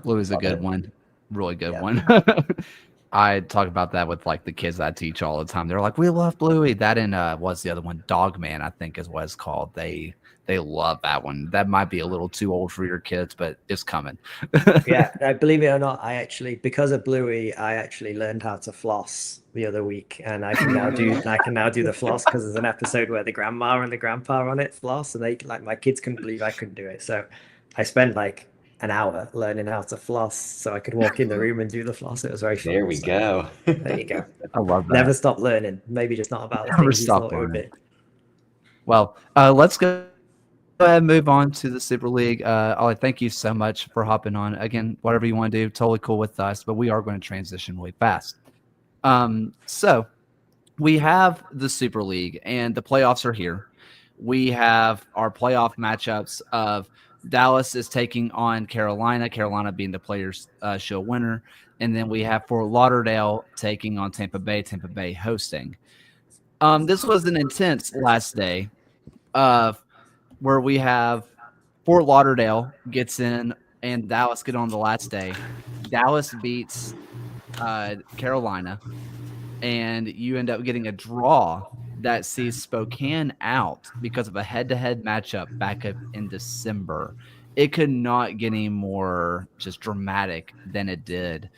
Blue is a Love good it. one. Really good Yeah. one. I talk about that with like the kids I teach all the time. They're like, "We love Bluey." That and what's the other one? Dog Man, I think is what it's called. They love that one. That might be a little too old for your kids, but it's coming. Yeah, believe it or not, because of Bluey, I actually learned how to floss the other week, and I can now do the floss because there's an episode where the grandma and the grandpa on it floss, and they my kids couldn't believe I couldn't do it. So I spent like an hour learning how to floss so I could walk in the room and do the floss. It was very fun. There we go. There you go. I love that. Never stop learning. Maybe just not about the Never things you stop thought it would learning. be. Well, let's go ahead and move on to the Super League. Ollie, thank you so much for hopping on. Again, whatever you want to do, totally cool with us, but we are going to transition really fast. So we have the Super League, and the playoffs are here. We have our playoff matchups of Dallas is taking on Carolina, Carolina being the Players Show winner. And then we have Fort Lauderdale taking on Tampa Bay hosting. This was an intense last day where we have Fort Lauderdale gets in and Dallas get on the last day. Dallas beats Carolina, and you end up getting a draw that sees Spokane out because of a head-to-head matchup back up in December. It could not get any more just dramatic than it did.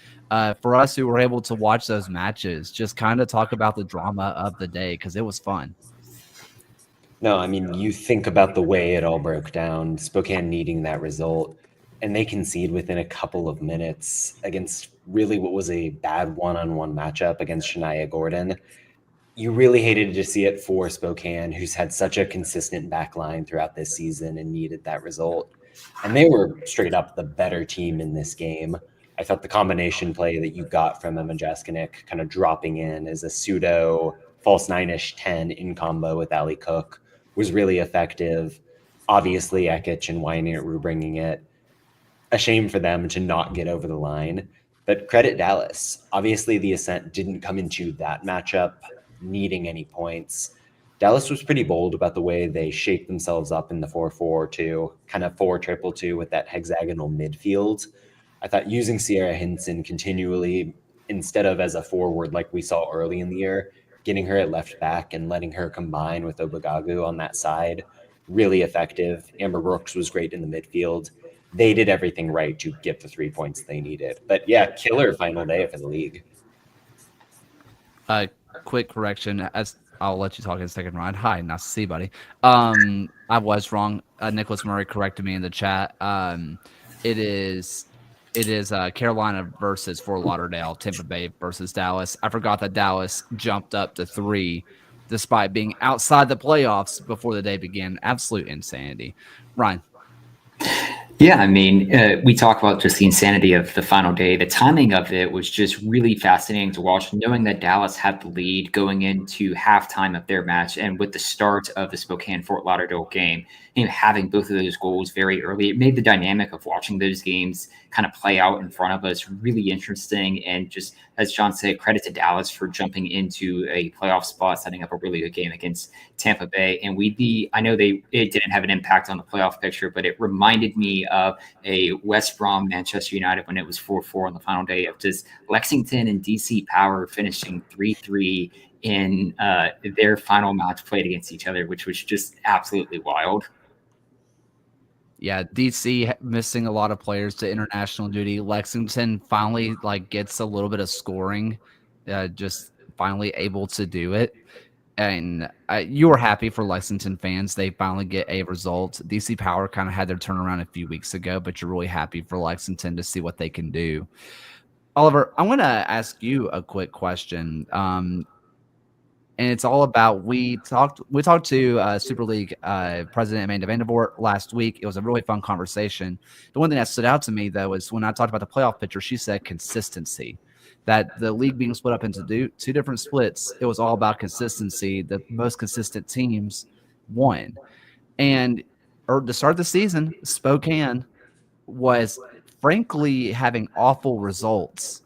For us who were able to watch those matches, just kind of talk about the drama of the day because it was fun. No, I mean, you think about the way it all broke down, Spokane needing that result, and they concede within a couple of minutes against really what was a bad one-on-one matchup against Shania Gordon. You really hated to see it for Spokane, who's had such a consistent back line throughout this season and needed that result. And they were straight up the better team in this game. I thought the combination play that you got from Emma Jaskinek kind of dropping in as a pseudo false nine-ish 10 in combo with Ali Cook was really effective. Obviously, Ekich and Weinertru bringing it. A shame for them to not get over the line. But credit Dallas. Obviously, the Ascent didn't come into that matchup needing any points. Dallas was pretty bold about the way they shaped themselves up in the 4-4-2, kind of 4-2-2 with that hexagonal midfield. I thought using Sierra Hinson continually, instead of as a forward like we saw early in the year, getting her at left back and letting her combine with Obagagu on that side, really effective. Amber Brooks was great in the midfield. They did everything right to get the 3 points they needed. But yeah, killer final day for the league. Quick correction, as I'll let you talk in a second, Ryan. Hi, nice to see you, buddy. I was wrong. Nicholas Murray corrected me in the chat. It is Carolina versus Fort Lauderdale, Tampa Bay versus Dallas. I forgot that Dallas jumped up to 3 despite being outside the playoffs before the day began. Absolute insanity. Ryan. Yeah, I mean, we talk about just the insanity of the final day. The timing of it was just really fascinating to watch, knowing that Dallas had the lead going into halftime of their match. And with the start of the Spokane-Fort Lauderdale game, having both of those goals very early, it made the dynamic of watching those games kind of play out in front of us really interesting. And just, as John said, credit to Dallas for jumping into a playoff spot, setting up a really good game against Tampa Bay. And I know it didn't have an impact on the playoff picture, but it reminded me of a West Brom Manchester United when it was 4-4 on the final day of just Lexington and DC Power finishing 3-3 in their final match played against each other, which was just absolutely wild. Yeah, DC missing a lot of players to international duty. Lexington finally gets a little bit of scoring, just finally able to do it. And you were happy for Lexington fans. They finally get a result. DC Power kind of had their turnaround a few weeks ago, but you're really happy for Lexington to see what they can do. Oliver, I want to ask you a quick question. And it's all about we talked to Super League President Amanda Vandervoort last week. It was a really fun conversation. The one thing that stood out to me, though, is when I talked about the playoff picture, she said consistency. That the league being split up into two different splits, it was all about consistency. The most consistent teams won. And to start the season, Spokane was frankly having awful results.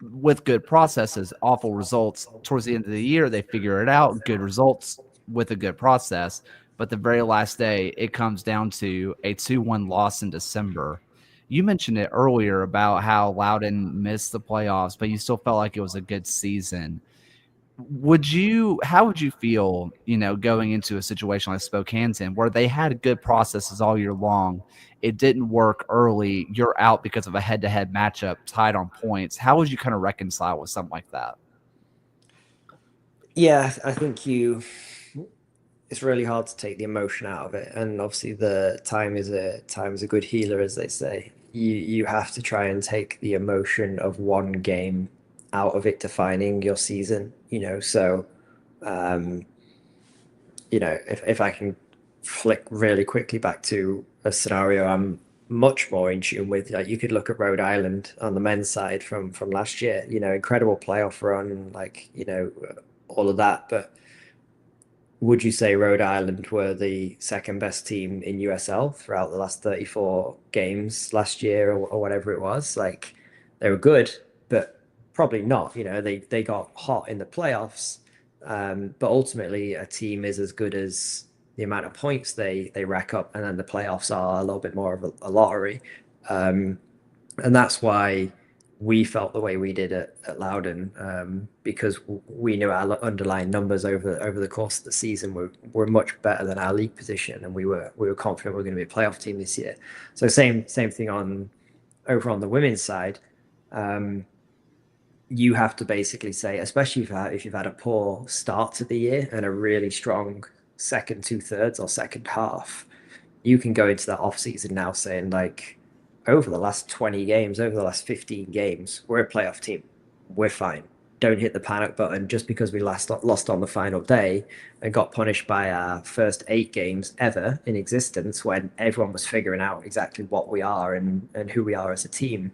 with good processes, awful results towards the end of the year. They figure it out, good results with a good process. But the very last day, it comes down to a 2-1 loss in December. You mentioned it earlier about how Loudon missed the playoffs, but you still felt like it was a good season. How would you feel, going into a situation like Spokane's in, where they had good processes all year long? It didn't work early. You're out because of a head-to-head matchup tied on points. How would you kind of reconcile with something like that? Yeah, I think it's really hard to take the emotion out of it. And obviously the time is a good healer, as they say. You have to try and take the emotion of one game out of it defining your season, so um, if I can flick really quickly back to a scenario I'm much more in tune with, like you could look at Rhode Island on the men's side from last year, incredible playoff run, like, all of that. But would you say Rhode Island were the second best team in USL throughout the last 34 games last year, or whatever it was? Like, they were good, but probably not. They got hot in the playoffs, but ultimately a team is as good as the amount of points they rack up, and then the playoffs are a little bit more of a lottery. Um, and that's why we felt the way we did at Loudon, because we knew our underlying numbers over the course of the season were much better than our league position, and we were confident we were going to be a playoff team this year. So same thing over on the women's side. You have to basically say, especially if you've had a poor start to the year and a really strong second 2/3 or second half, you can go into that off season now saying, like, over the last 20 games, over the last 15 games, we're a playoff team. We're fine. Don't hit the panic button just because we lost on the final day and got punished by our first 8 games ever in existence, when everyone was figuring out exactly what we are and who we are as a team.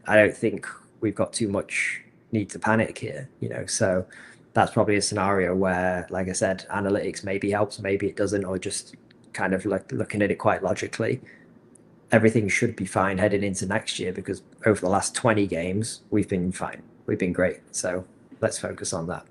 I don't think we've got too much need to panic here, so that's probably a scenario where, like I said, analytics maybe helps, maybe it doesn't, or just kind of like looking at it quite logically. Everything should be fine heading into next year, because over the last 20 games, we've been fine. We've been great. So let's focus on that.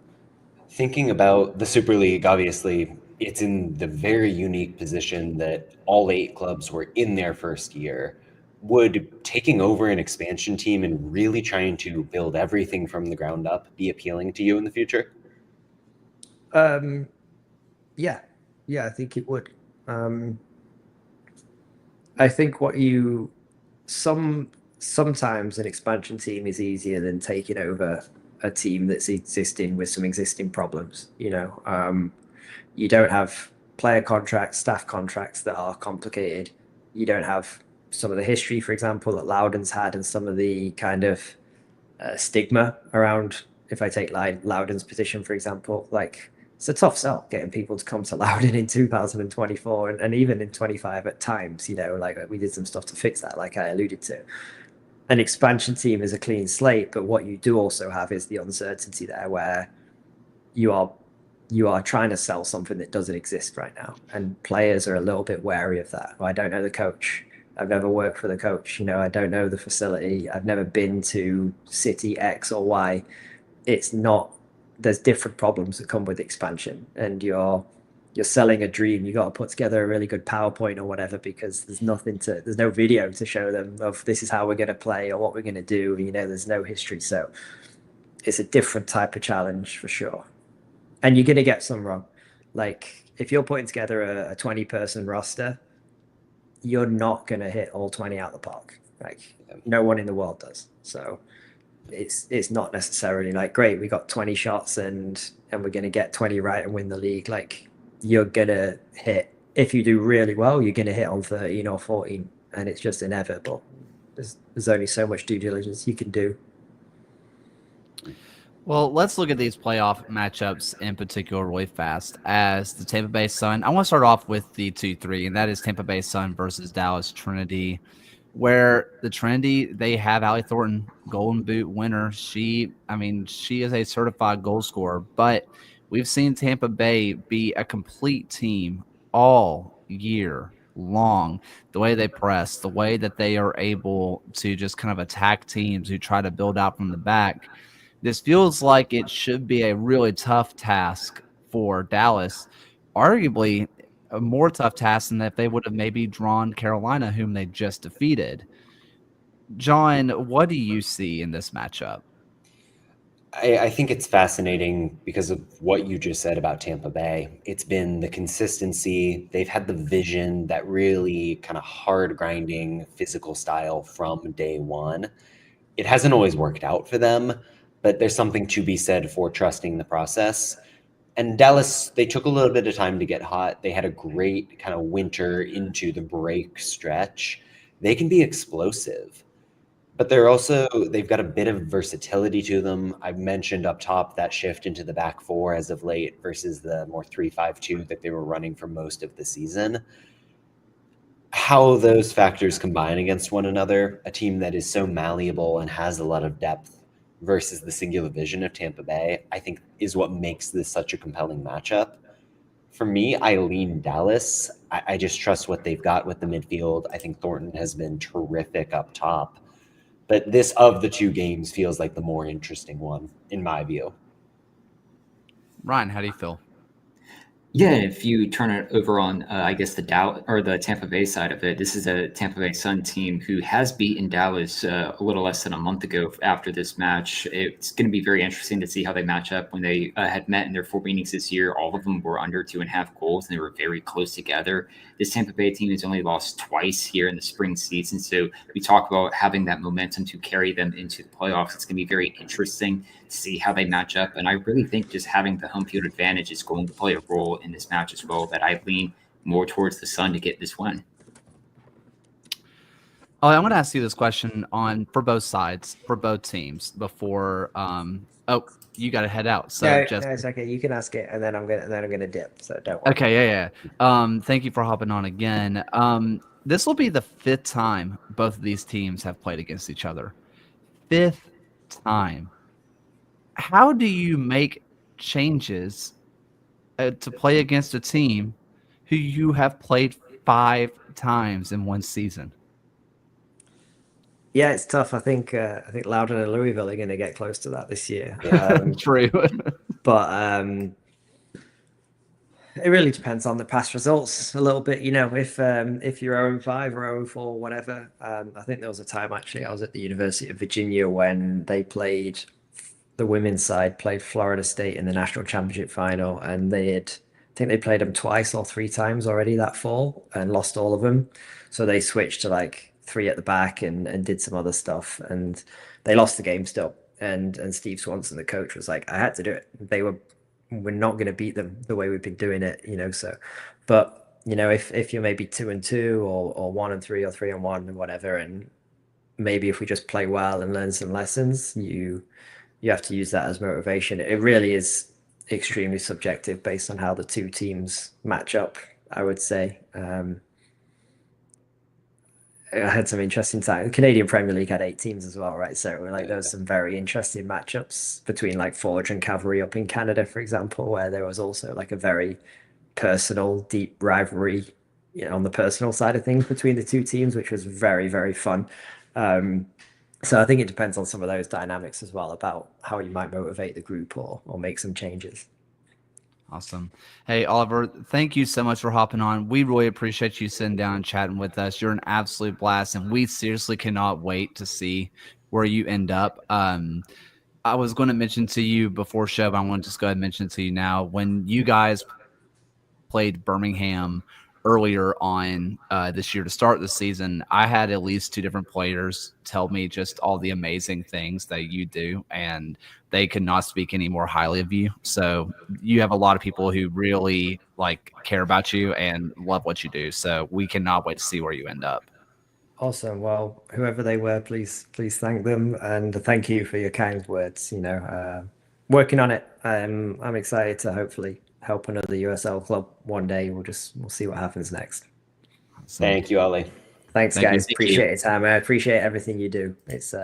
Thinking about the Super League, obviously, it's in the very unique position that all 8 clubs were in their first year. Would taking over an expansion team and really trying to build everything from the ground up be appealing to you in the future? Yeah, I think it would. I think sometimes an expansion team is easier than taking over a team that's existing with some existing problems. You don't have player contracts, staff contracts that are complicated. You don't have some of the history, for example, that Loudon's had, and some of the kind of stigma around. If I take Loudon's position, for example, like, it's a tough sell getting people to come to Loudon in 2024, and even in 25 at times. Like, we did some stuff to fix that, like I alluded to. An expansion team is a clean slate, but what you do also have is the uncertainty there, where you are trying to sell something that doesn't exist right now, and players are a little bit wary of that. Well, I don't know the coach. I've never worked for the coach. I don't know the facility. I've never been to city X or Y. It's not. There's different problems that come with expansion, and you're selling a dream. You got to put together a really good PowerPoint or whatever, because there's no video to show them of this is how we're going to play or what we're going to do. There's no history. So it's a different type of challenge for sure. And you're going to get some wrong. Like, if you're putting together a 20-person roster, you're not going to hit all 20 out of the park. Like, no one in the world does. So it's not necessarily like, great, we got 20 shots and we're going to get 20 right and win the league. Like, you're going to hit, if you do really well, you're going to hit on 13 or 14, and it's just inevitable. There's only so much due diligence you can do. Well, let's look at these playoff matchups in particular really fast. As the Tampa Bay Sun, I want to start off with the 2-3, and that is Tampa Bay Sun versus Dallas Trinity, where the Trinity, they have Allie Thornton, Golden Boot winner. She is a certified goal scorer, but we've seen Tampa Bay be a complete team all year. long, the way they press, the way that they are able to just kind of attack teams who try to build out from the back. This feels like it should be a really tough task for Dallas, arguably a more tough task than if they would have maybe drawn Carolina, whom they just defeated. John, what do you see in this matchup? I think it's fascinating because of what you just said about Tampa Bay. It's been the consistency. They've had the vision, that really kind of hard grinding physical style from day one. It hasn't always worked out for them, but there's something to be said for trusting the process. And Dallas, they took a little bit of time to get hot. They had a great kind of winter into the break stretch. They can be explosive. But they've got a bit of versatility to them. I've mentioned up top that shift into the back four as of late versus the more 3-5-2 that they were running for most of the season. How those factors combine against one another, a team that is so malleable and has a lot of depth versus the singular vision of Tampa Bay, I think is what makes this such a compelling matchup. For me, I lean Dallas. I just trust what they've got with the midfield. I think Thornton has been terrific up top. But this of the two games feels like the more interesting one, in my view. Ryan, how do you feel? Yeah, if you turn it over on, I guess the Dallas or the Tampa Bay side of it, this is a Tampa Bay Sun team who has beaten Dallas a little less than a month ago after this match. It's going to be very interesting to see how they match up. When they had met in their 4 meetings this year, all of them were under 2.5 goals, and they were very close together. This Tampa Bay team has only lost twice here in the spring season, so we talk about having that momentum to carry them into the playoffs. It's going to be very interesting to see how they match up, and I really think just having the home field advantage is going to play a role in this match as well, that I lean more towards the Sun to get this win. Oh, I'm going to ask you this question for both sides, for both teams before. You got to head out. So no, it's okay. You can ask it, and then I'm gonna dip. So don't worry. Okay, yeah. Thank you for hopping on again. This will be the 5th time both of these teams have played against each other. 5th time. How do you make changes to play against a team who you have played 5 times in one season? Yeah, it's tough. I think Loudoun and Louisville are going to get close to that this year. True. But it really depends on the past results a little bit. If you're 0-5 or 0-4, whatever. I think there was a time actually I was at the University of Virginia when they played, the women's side played Florida State in the national championship final, and I think they played them twice or 3 times already that fall and lost all of them. So they switched to like 3 at the back and did some other stuff, and they lost the game still. And Steve Swanson, the coach, was like, I had to do it. We're not going to beat them the way we've been doing it, so. But if you're maybe 2-2 or 1-3 or 3-1 and whatever, and maybe if we just play well and learn some lessons, you have to use that as motivation. It really is extremely subjective based on how the two teams match up, I would say. I had some interesting time. The Canadian Premier League had 8 teams as well, right? So there was some very interesting matchups between like Forge and Cavalry up in Canada, for example, where there was also like a very personal, deep rivalry, on the personal side of things between the two teams, which was very, very fun. So I think it depends on some of those dynamics as well about how you might motivate the group or make some changes. Awesome. Hey, Oliver, thank you so much for hopping on. We really appreciate you sitting down and chatting with us. You're an absolute blast, and we seriously cannot wait to see where you end up. I was going to mention to you before show, but I want to just go ahead and mention it to you now. When you guys played Birmingham earlier on this year to start the season, I had at least 2 different players tell me just all the amazing things that you do, and they could not speak any more highly of you. So you have a lot of people who really care about you and love what you do. So we cannot wait to see where you end up. Awesome. Well, whoever they were, please thank them, and thank you for your kind words. Working on it. I'm excited to hopefully help another USL club one day. We'll see what happens next. Awesome. Thank you, Ollie. Thanks, guys. Appreciate your time. I appreciate everything you do. It's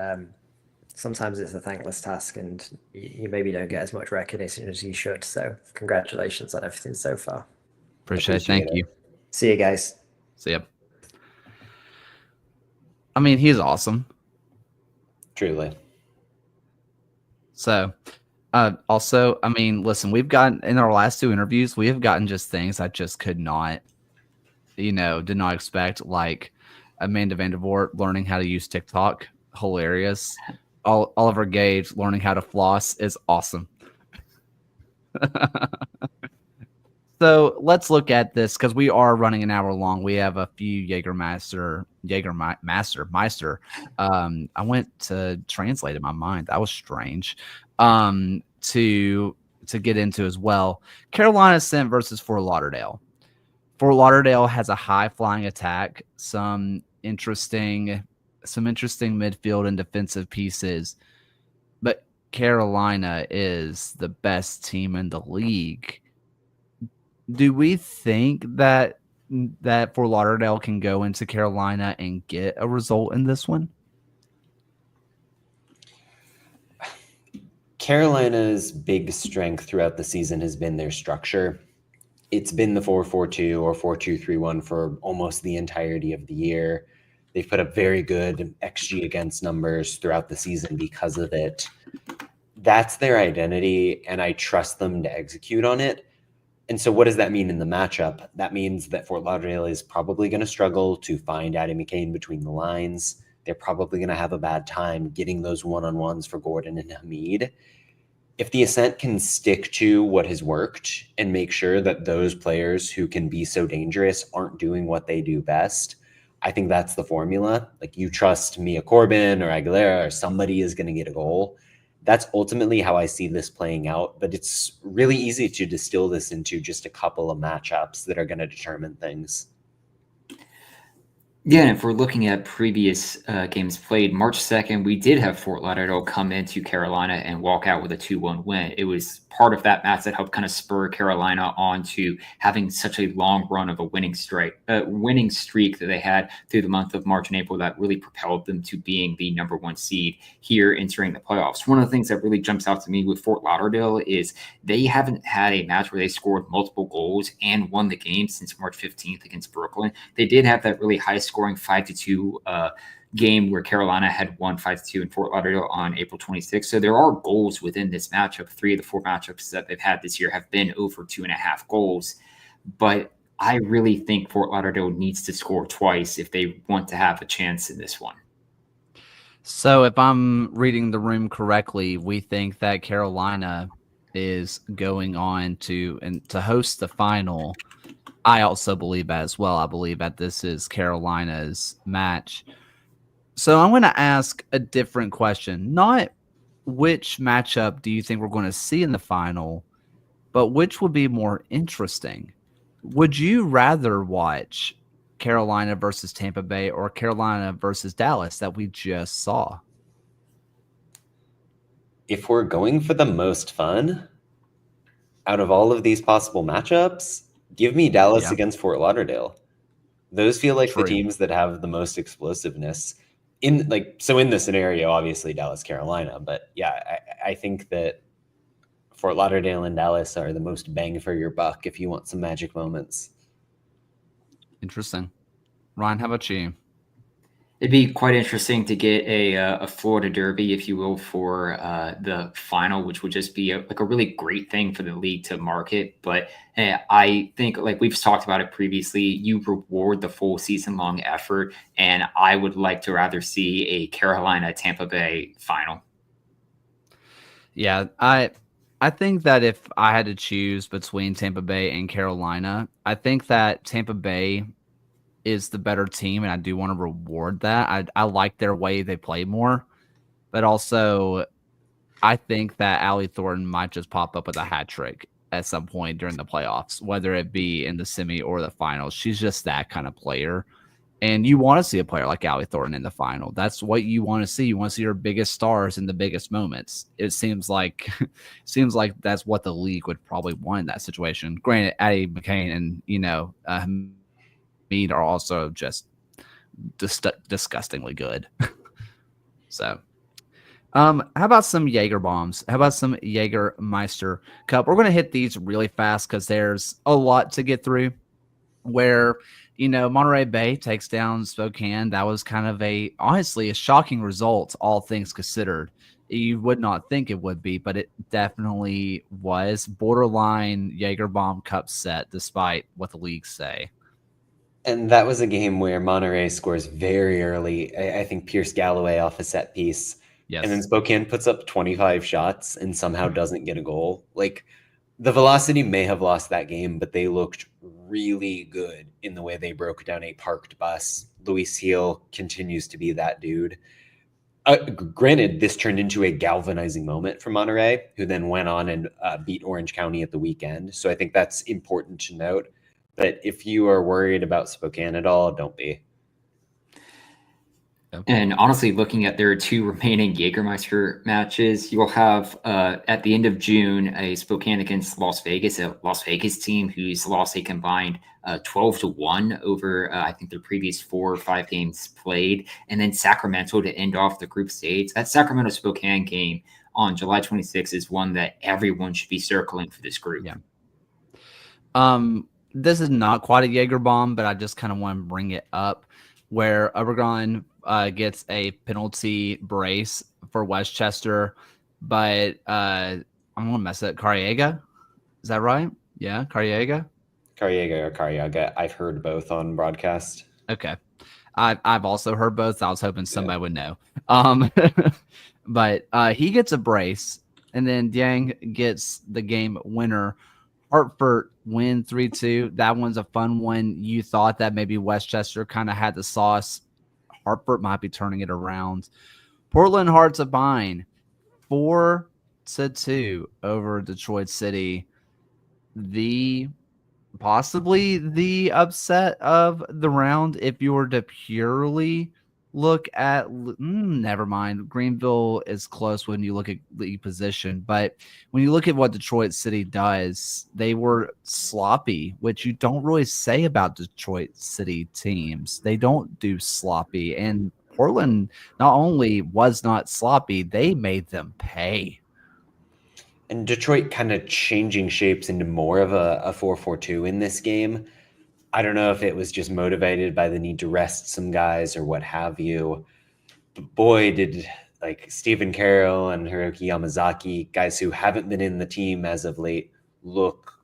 sometimes it's a thankless task, and you maybe don't get as much recognition as you should. So congratulations on everything so far. Appreciate it. Thank you. See you guys. So, yeah. I mean, he's awesome. Truly. So, also, I mean, listen, we've gotten in our last 2 interviews, we have gotten just things I just could not, did not expect. Like Amanda Vandervoort learning how to use TikTok, hilarious. Oliver Gage learning how to floss is awesome. So let's look at this because we are running an hour long. We have a few Jaegermeister. I went to translate in my mind. That was strange. To get into as well. Carolina sent versus Fort Lauderdale. Fort Lauderdale has a high flying attack, some interesting midfield and defensive pieces, but Carolina is the best team in the league. Do we think that Fort Lauderdale can go into Carolina and get a result in this one? Carolina's big strength throughout the season has been their structure. It's been the 4-4-2 or 4-2-3-1 for almost the entirety of the year. They've put up very good XG against numbers throughout the season because of it. That's their identity, and I trust them to execute on it. And so what does that mean in the matchup? That means that Fort Lauderdale is probably going to struggle to find Addie McCain between the lines. They're probably going to have a bad time getting those one-on-ones for Gordon and Hamid. If the Ascent can stick to what has worked and make sure that those players who can be so dangerous aren't doing what they do best, I think that's the formula. Like, you trust Mia Corbin or Aguilera or somebody is going to get a goal. That's ultimately how I see this playing out, but it's really easy to distill this into just a couple of matchups that are going to determine things. Yeah, and if we're looking at previous games played, March 2nd, we did have Fort Lauderdale come into Carolina and walk out with a 2-1 win. It was part of that match that helped kind of spur Carolina on to having such a long run of a winning streak that they had through the month of March and April that really propelled them to being the number 1 seed here entering the playoffs. One of the things that really jumps out to me with Fort Lauderdale is they haven't had a match where they scored multiple goals and won the game since March 15th against Brooklyn. They did have that really high scoring 5-2 game where Carolina had won 5-2 in Fort Lauderdale on April 26th. So there are goals within this matchup. 3 of the 4 matchups that they've had this year have been over 2.5 goals. But I really think Fort Lauderdale needs to score twice if they want to have a chance in this one. So if I'm reading the room correctly, we think that Carolina is going on to host the final. I also believe that as well. I believe that this is Carolina's match. So I'm going to ask a different question. Not which matchup do you think we're going to see in the final, but which would be more interesting? Would you rather watch Carolina versus Tampa Bay or Carolina versus Dallas that we just saw? If we're going for the most fun, out of all of these possible matchups, give me Dallas against Fort Lauderdale. Those feel like the teams that have the most explosiveness. In the scenario, obviously Dallas, Carolina, but yeah, I think that Fort Lauderdale and Dallas are the most bang for your buck if you want some magic moments. Interesting. Ryan, how about you? It'd be quite interesting to get a Florida Derby, if you will, for the final, which would just be a really great thing for the league to market. But I think, like we've talked about it previously, you reward the full season-long effort, and I would like to rather see a Carolina-Tampa Bay final. Yeah, I think that if I had to choose between Tampa Bay and Carolina, I think that Tampa Bay is the better team, and I do want to reward that. I like their way they play more, but also I think that Allie Thornton might just pop up with a hat trick at some point during the playoffs, whether it be in the semi or the finals. She's just that kind of player, and you want to see a player like Allie Thornton in the final. That's what you want to see. You want to see your biggest stars in the biggest moments. It seems like that's what the league would probably want in that situation. Granted, Addie McCain and Mead are also just disgustingly good. So, how about some Jaeger bombs? How about some Jaegermeister Cup? We're going to hit these really fast because there's a lot to get through. Where Monterey Bay takes down Spokane. That was kind of honestly a shocking result, all things considered. You would not think it would be, but it definitely was borderline Jaeger bomb cup set, despite what the leagues say. And that was a game where Monterey scores very early. I think Pierce Galloway off a set piece. Yes. And then Spokane puts up 25 shots and somehow doesn't get a goal. Like, the Velocity may have lost that game, but they looked really good in the way they broke down a parked bus. Luis Heel continues to be that dude. Granted, this turned into a galvanizing moment for Monterey, who then went on and beat Orange County at the weekend. So I think that's important to note. But if you are worried about Spokane at all, don't be. And honestly, looking at their two remaining Jägermeister matches, you'll have at the end of June a Spokane against Las Vegas, a Las Vegas team who's lost a combined 12-1 over I think their previous 4 or 5 games played, and then Sacramento to end off the group stage. That Sacramento Spokane game on July 26th is one that everyone should be circling for this group. Yeah. This is not quite a Jaeger bomb, but I just kind of want to bring it up where Obregon gets a penalty brace for Westchester, but I'm going to mess it. Carriega? Is that right? Yeah, Carriega? Carriega or Carriaga. I've heard both on broadcast. Okay. I've also heard both. I was hoping somebody would know. But he gets a brace, and then Yang gets the game winner. Hartford win 3-2. That one's a fun one. You thought that maybe Westchester kind of had the sauce. Hartford might be turning it around. Portland Hearts of Pine 4-2 over Detroit City. Possibly the upset of the round if you were to purely look at never mind. Greenville is close when you look at league position, but when you look at what Detroit City does, they were sloppy, which you don't really say about Detroit City teams. They don't do sloppy, and Portland not only was not sloppy, they made them pay. And Detroit kind of changing shapes into more of a 4-4-2 in this game. I don't know if it was just motivated by the need to rest some guys or what have you. But boy, did like Stephen Carroll and Hiroki Yamazaki, guys who haven't been in the team as of late, look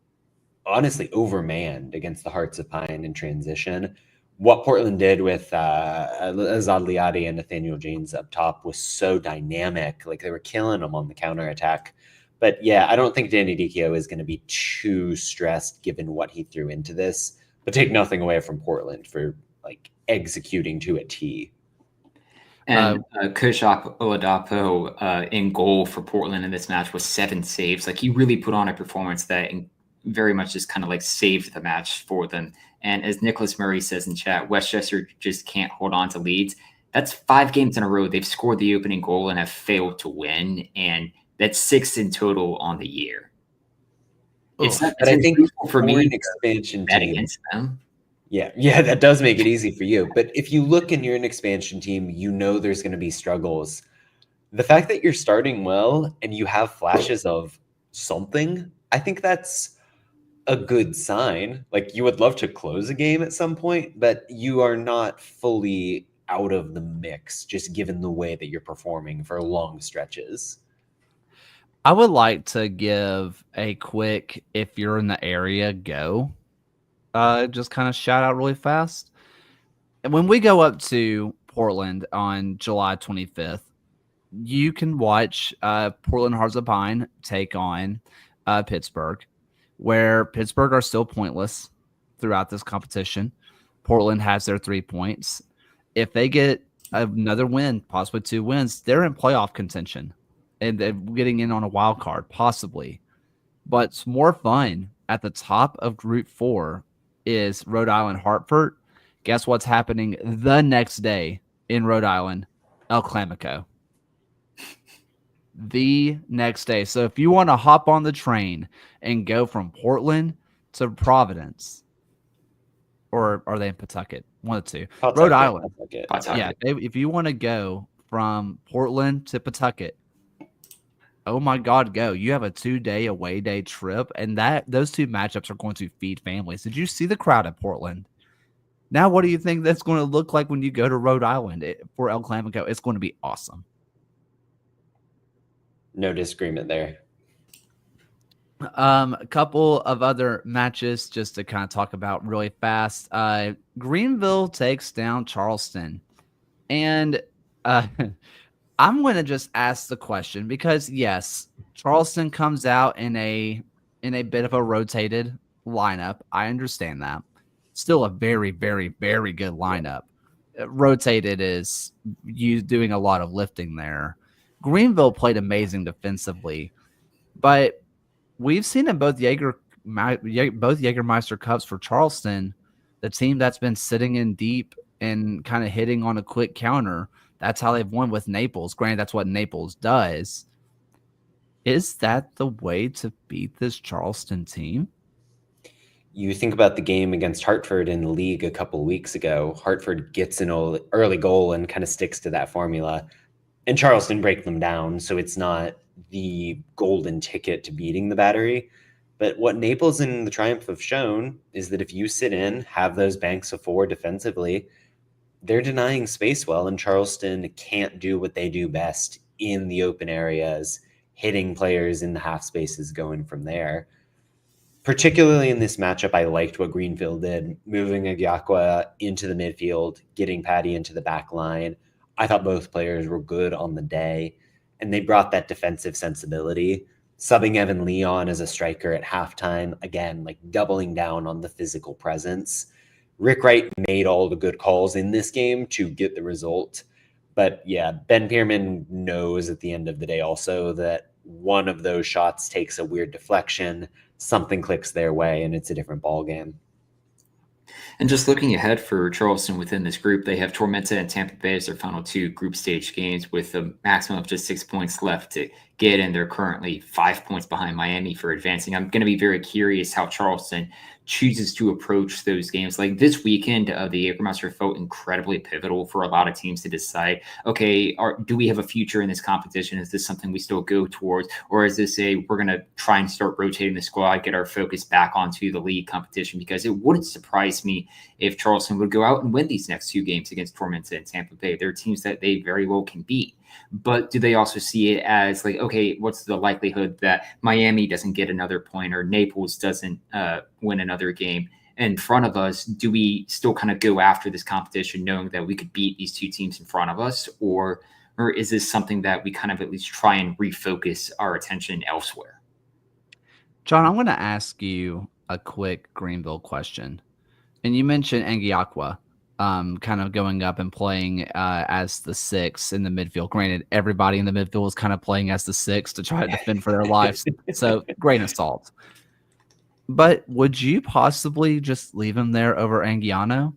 honestly overmanned against the Hearts of Pine in transition. What Portland did with Azad Liadi and Nathaniel James up top was so dynamic. Like, they were killing them on the counterattack. But yeah, I don't think Danny Dicchio is going to be too stressed given what he threw into this. But take nothing away from Portland for like executing to a T. And Kushak Oladapo in goal for Portland in this match was 7 saves. Like, he really put on a performance that very much just kind of like saved the match for them. And as Nicholas Murray says in chat, Westchester just can't hold on to leads. That's 5 games in a row they've scored the opening goal and have failed to win, and that's 6 in total on the year. It's not, but I think for me an expansion bet team against them. Yeah, that does make it easy for you. But if you look and you're an expansion team, you know there's going to be struggles. The fact that you're starting well and you have flashes of something, I think that's a good sign. Like, you would love to close a game at some point, but you are not fully out of the mix, just given the way that you're performing for long stretches. I would like to give a quick, if you're in the area, go. Just kind of shout out really fast. And when we go up to Portland on July 25th, you can watch Portland Hearts of Pine take on Pittsburgh, where Pittsburgh are still pointless throughout this competition. Portland has their 3 points. If they get another win, possibly 2 wins, they're in playoff contention. And they're getting in on a wild card, possibly. But it's more fun at the top of Group 4 is Rhode Island Hartford. Guess what's happening the next day in Rhode Island? El Clamico. The next day. So if you want to hop on the train and go from Portland to Providence, or are they in Pawtucket? One of the two. Pawtucket, Rhode Island. Pawtucket. Yeah, if you want to go from Portland to Pawtucket, oh my God, go. You have a 2-day away day trip, and those 2 matchups are going to feed families. Did you see the crowd at Portland? Now, what do you think that's going to look like when you go to Rhode Island for El Clamico? It's going to be awesome. No disagreement there. A couple of other matches just to kind of talk about really fast. Greenville takes down Charleston. And I'm going to just ask the question because, yes, Charleston comes out in a bit of a rotated lineup. I understand that. Still a very, very, very good lineup. Rotated is you doing a lot of lifting there. Greenville played amazing defensively, but we've seen in both Jägermeister Cups for Charleston, the team that's been sitting in deep and kind of hitting on a quick counter. That's how they've won with Naples. Granted, that's what Naples does. Is that the way to beat this Charleston team? You think about the game against Hartford in the league a couple of weeks ago. Hartford gets an early goal and kind of sticks to that formula. And Charleston break them down, so it's not the golden ticket to beating the Battery. But what Naples and the Triumph have shown is that if you sit in, have those banks of four defensively, they're denying space well, and Charleston can't do what they do best in the open areas, hitting players in the half spaces going from there. Particularly in this matchup, I liked what Greenville did, moving Agyakwa into the midfield, getting Patty into the back line. I thought both players were good on the day, and they brought that defensive sensibility. Subbing Evan Leon as a striker at halftime, again, like doubling down on the physical presence. Rick Wright made all the good calls in this game to get the result. But yeah, Ben Pierman knows at the end of the day also that one of those shots takes a weird deflection, something clicks their way, and it's a different ball game. And just looking ahead for Charleston within this group, they have Tormenta and Tampa Bay as their final two group stage games with a maximum of just 6 points left to get in. They're currently 5 points behind Miami for advancing. I'm going to be very curious how Charleston chooses to approach those games. Like this weekend, the Jägermeister felt incredibly pivotal for a lot of teams to decide, okay, do we have a future in this competition? Is this something we still go towards? Or is this we're going to try and start rotating the squad, get our focus back onto the league competition? Because it wouldn't surprise me if Charleston would go out and win these next two games against Tormenta and Tampa Bay. They're teams that they very well can beat. But do they also see it as like, okay, what's the likelihood that Miami doesn't get another point or Naples doesn't win another game in front of us? Do we still kind of go after this competition knowing that we could beat these two teams in front of us? Or is this something that we kind of at least try and refocus our attention elsewhere? John, I'm going to ask you a quick Greenville question. And you mentioned Agyakwa. Kind of going up and playing as the six in the midfield. Granted, everybody in the midfield was kind of playing as the six to try to defend for their lives. So grain of salt. But would you possibly just leave him there over Anguiano,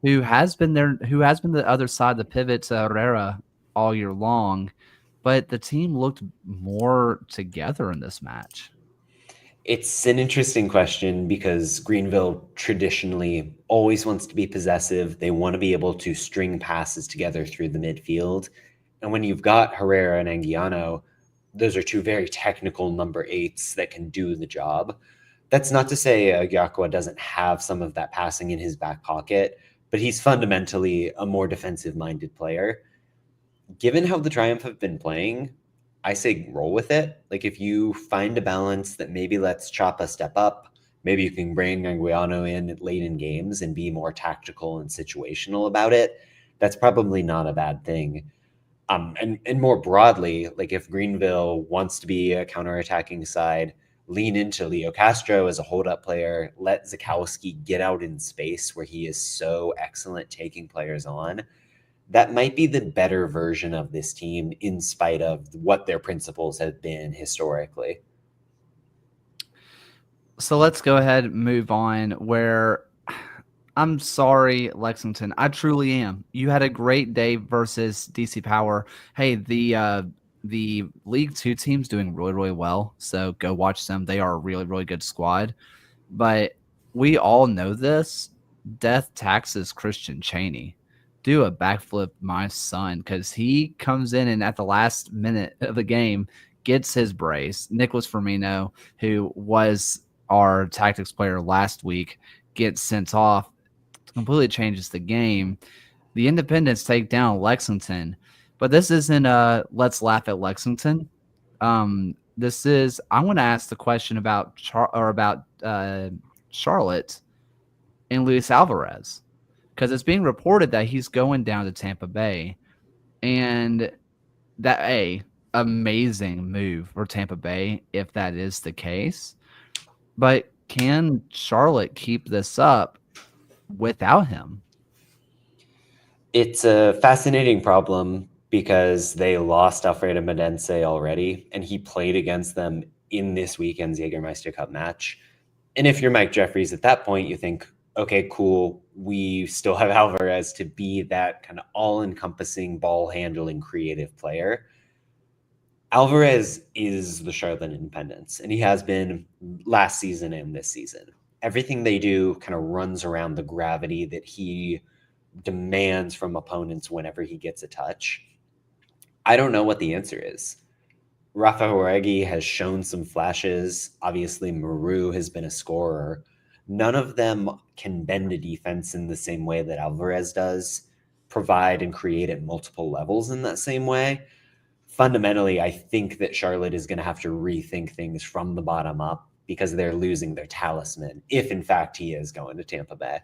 who has been the other side, the pivot to Herrera all year long, but the team looked more together in this match? It's an interesting question because Greenville traditionally always wants to be possessive. They want to be able to string passes together through the midfield. And when you've got Herrera and Anguiano, those are two very technical number eights that can do the job. That's not to say Agyakwa doesn't have some of that passing in his back pocket, but he's fundamentally a more defensive-minded player. Given how the Triumph have been playing, I say roll with it. Like if you find a balance that maybe lets Chapa step up, maybe you can bring Anguiano in late in games and be more tactical and situational about it. That's probably not a bad thing. And more broadly, like if Greenville wants to be a counterattacking side, lean into Leo Castro as a hold-up player, let Zakowski get out in space where he is so excellent taking players on. That might be the better version of this team in spite of what their principles have been historically. So let's go ahead and move on where I'm sorry, Lexington. I truly am. You had a great day versus DC Power. Hey, the League 2 team's doing really, really well. So go watch them. They are a really, really good squad. But we all know this. Death taxes Christian Cheney. Do a backflip, my son, because he comes in and at the last minute of the game gets his brace. Nicholas Firmino, who was our tactics player last week, gets sent off. completely changes the game. The Independents take down Lexington, but this isn't let's laugh at Lexington. This is I want to ask the question about Charlotte and Luis Alvarez, because it's being reported that he's going down to Tampa Bay, and that amazing move for Tampa Bay if that is the case. But can Charlotte keep this up without him? It's a fascinating problem because they lost Alfredo Medense already, and he played against them in this weekend's Jägermeister Cup match. And if you're Mike Jeffries at that point, you think, okay, cool, we still have Alvarez to be that kind of all-encompassing, ball-handling, creative player. Alvarez is the Charlotte Independents, and he has been last season and this season. Everything they do kind of runs around the gravity that he demands from opponents whenever he gets a touch. I don't know what the answer is. Rafa Joregi has shown some flashes. Obviously, Maru has been a scorer. None of them can bend a defense in the same way that Alvarez does, provide and create at multiple levels in that same way. Fundamentally, I think that Charlotte is going to have to rethink things from the bottom up because they're losing their talisman, if in fact he is going to Tampa Bay.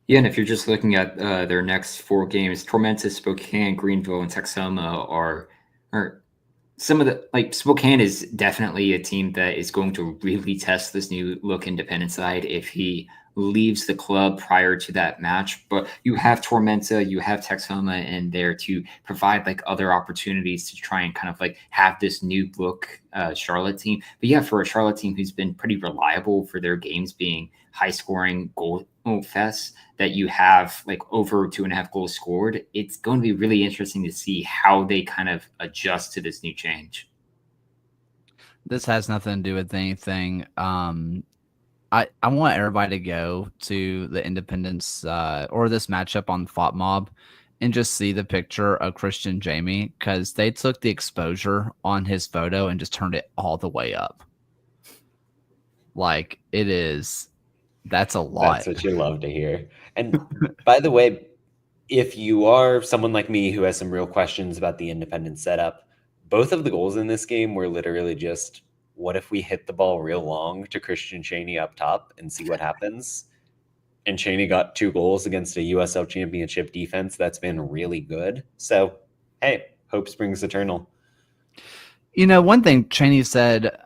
Yeah, and if you're just looking at their next 4 games, Tormenta, Spokane, Greenville, and Texoma are some of the, like, Spokane is definitely a team that is going to really test this new look independent side if he leaves the club prior to that match. But you have Tormenta, you have Texoma in there to provide like other opportunities to try and kind of like have this new look Charlotte team. But yeah, for a Charlotte team who's been pretty reliable for their games being high scoring goal fest, that you have like over 2.5 goals scored, it's going to be really interesting to see how they kind of adjust to this new change. This has nothing to do with anything. I want everybody to go to the Independence or this matchup on Thought Mob and just see the picture of Christian Jamie, because they took the exposure on his photo and just turned it all the way up. Like, that's a lot. That's what you love to hear. And by the way, if you are someone like me who has some real questions about the Independent setup, both of the goals in this game were literally just, what if we hit the ball real long to Christian Chaney up top and see what happens? And Chaney got 2 goals against a USL Championship defense that's been really good. So, hey, hope springs eternal. You know, one thing Chaney said,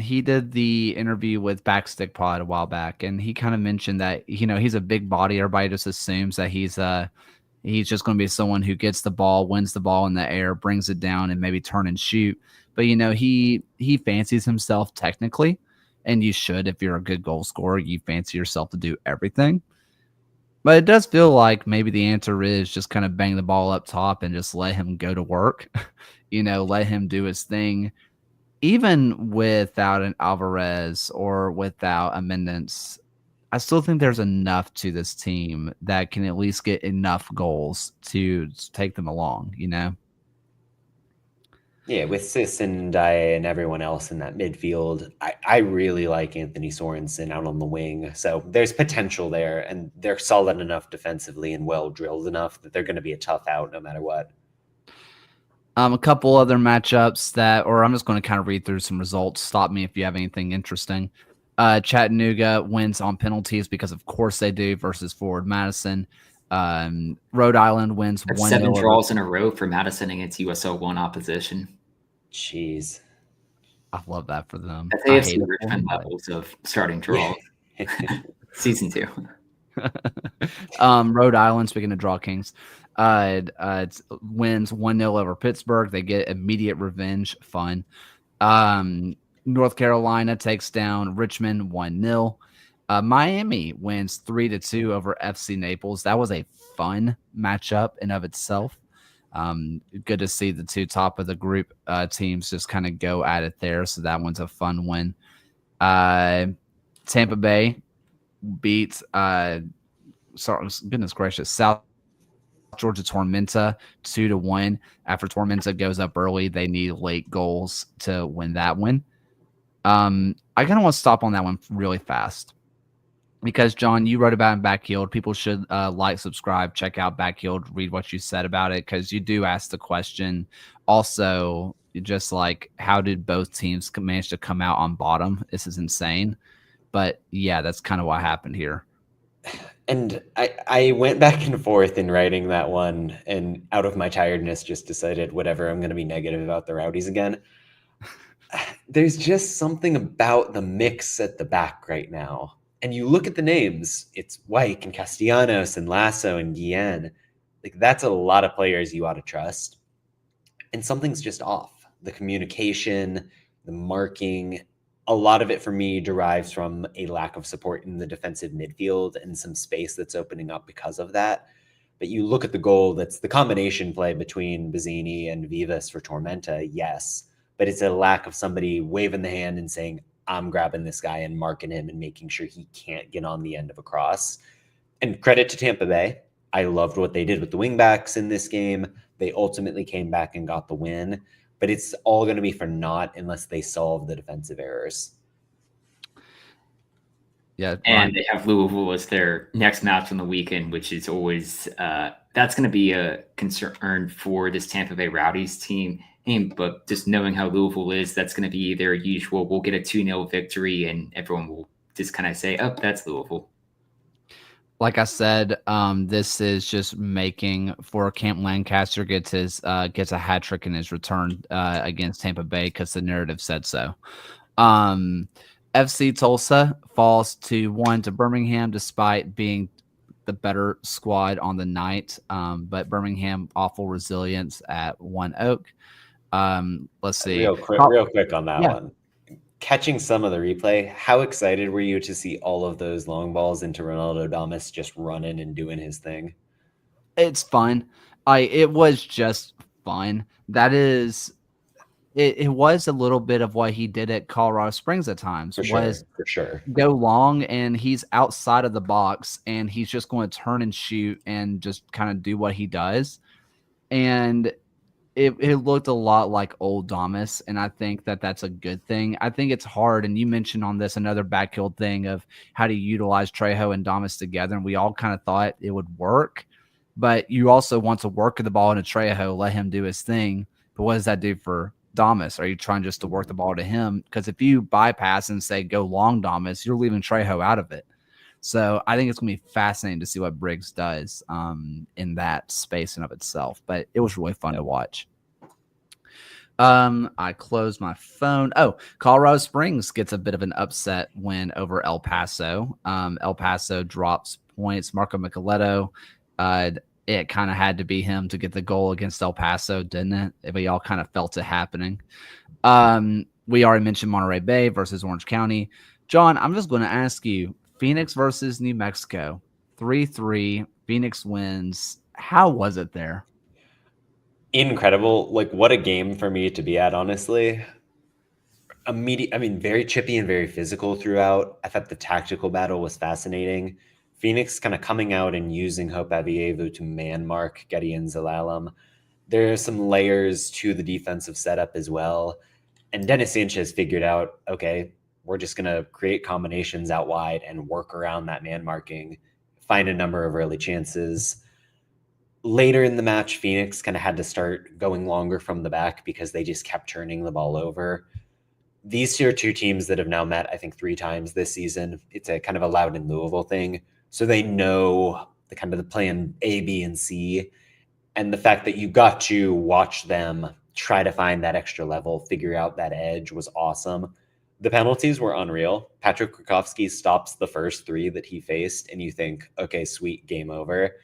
he did the interview with Backstick Pod a while back, and he kind of mentioned that, you know, he's a big body. Everybody just assumes that he's just going to be someone who gets the ball, wins the ball in the air, brings it down, and maybe turn and shoot. But, you know, he fancies himself technically, and you should. If you're a good goal scorer, you fancy yourself to do everything. But it does feel like maybe the answer is just kind of bang the ball up top and just let him go to work. You know, let him do his thing. Even without an Alvarez or without a Mendez, I still think there's enough to this team that can at least get enough goals to take them along, you know? Yeah, with Sis and Dye and everyone else in that midfield, I really like Anthony Sorensen out on the wing. So there's potential there, and they're solid enough defensively and well drilled enough that they're going to be a tough out no matter what. A couple other matchups I'm just going to kind of read through some results. Stop me if you have anything interesting. Chattanooga wins on penalties because of course they do versus Forward Madison. Rhode Island wins 1-0. 7 draws in a row for Madison against USL 1 opposition. Jeez. I love that for them. That's AFC Richmond levels of starting draw. Season 2. Rhode Island, speaking of draw kings, wins 1-0 over Pittsburgh. They get immediate revenge. Fun. North Carolina takes down Richmond 1-0. Miami wins 3-2 over FC Naples. That was a fun matchup in of itself. Good to see the 2 top of the group teams just kind of go at it there. So that one's a fun win. Tampa Bay beats goodness gracious, South Georgia Tormenta 2-1. After Tormenta goes up early, they need late goals to win that one. I kind of want to stop on that one really fast. because John, you wrote about it in Backheeled. People should like, subscribe, check out Backheeled, read what you said about it, because you do ask the question. Also, just like, how did both teams manage to come out on bottom? This is insane. But yeah, that's kind of what happened here. And I went back and forth in writing that one, and out of my tiredness just decided, whatever, I'm going to be negative about the Rowdies again. There's just something about the mix at the back right now. And you look at the names, it's Wyke and Castellanos and Lasso and Guillen. Like, that's a lot of players you ought to trust. And something's just off. The communication, the marking, a lot of it for me derives from a lack of support in the defensive midfield and some space that's opening up because of that. But you look at the goal, that's the combination play between Bazzini and Vivas for Tormenta, yes. But it's a lack of somebody waving the hand and saying, I'm grabbing this guy and marking him and making sure he can't get on the end of a cross. And credit to Tampa Bay. I loved what they did with the wingbacks in this game. They ultimately came back and got the win. But it's all going to be for naught unless they solve the defensive errors. Yeah, and they have Louisville as their next match on the weekend, which is always that's going to be a concern for this Tampa Bay Rowdies team. But just knowing how Louisville is, that's going to be their usual. We'll get a 2-0 victory, and everyone will just kind of say, "Oh, that's Louisville." Like I said, this is just making for Camp Lancaster gets a hat trick in his return against Tampa Bay because the narrative said so. FC Tulsa falls to 1 to Birmingham despite being the better squad on the night. But Birmingham, awful resilience at One Oak. Let's see. Real quick on that one. Catching some of the replay, how excited were you to see all of those long balls into Ronaldo Damas just running and doing his thing? It's fun. It was just fun. That is, it was a little bit of what he did at Colorado Springs at times. For sure. Go long, and he's outside of the box, and he's just going to turn and shoot and just kind of do what he does. And it looked a lot like old Damas, and I think that that's a good thing. I think it's hard, and you mentioned on this another backfield thing of how to utilize Trejo and Damas together, and we all kind of thought it would work, but you also want to work the ball into Trejo, let him do his thing. But what does that do for Damas? Are you trying just to work the ball to him? Because if you bypass and say go long Damas, you're leaving Trejo out of it. So I think it's going to be fascinating to see what Briggs does in that space in of itself. But it was really fun to watch. I closed my phone. Oh, Colorado Springs gets a bit of an upset win over El Paso. El Paso drops points. Marco Micheletto, it kind of had to be him to get the goal against El Paso, didn't it? We all kind of felt it happening. We already mentioned Monterey Bay versus Orange County. John, I'm just going to ask you, Phoenix versus New Mexico, 3-3. Phoenix wins. How was it there? Incredible. Like, what a game for me to be at, honestly. Very chippy and very physical throughout. I thought the tactical battle was fascinating. Phoenix kind of coming out and using Hope Avievu to man mark Getty and Zelalem. There are some layers to the defensive setup as well. And Dennis Sanchez figured out, okay, we're just going to create combinations out wide and work around that man marking, find a number of early chances. Later in the match, Phoenix kind of had to start going longer from the back because they just kept turning the ball over. These are two teams that have now met, I think, 3 times this season. It's a kind of a Loudon Louisville thing. So they know the kind of the plan A, B, and C. And the fact that you got to watch them try to find that extra level, figure out that edge was awesome. The penalties were unreal. Patrick Krakowski stops the first 3 that he faced, and you think, okay, sweet, game over.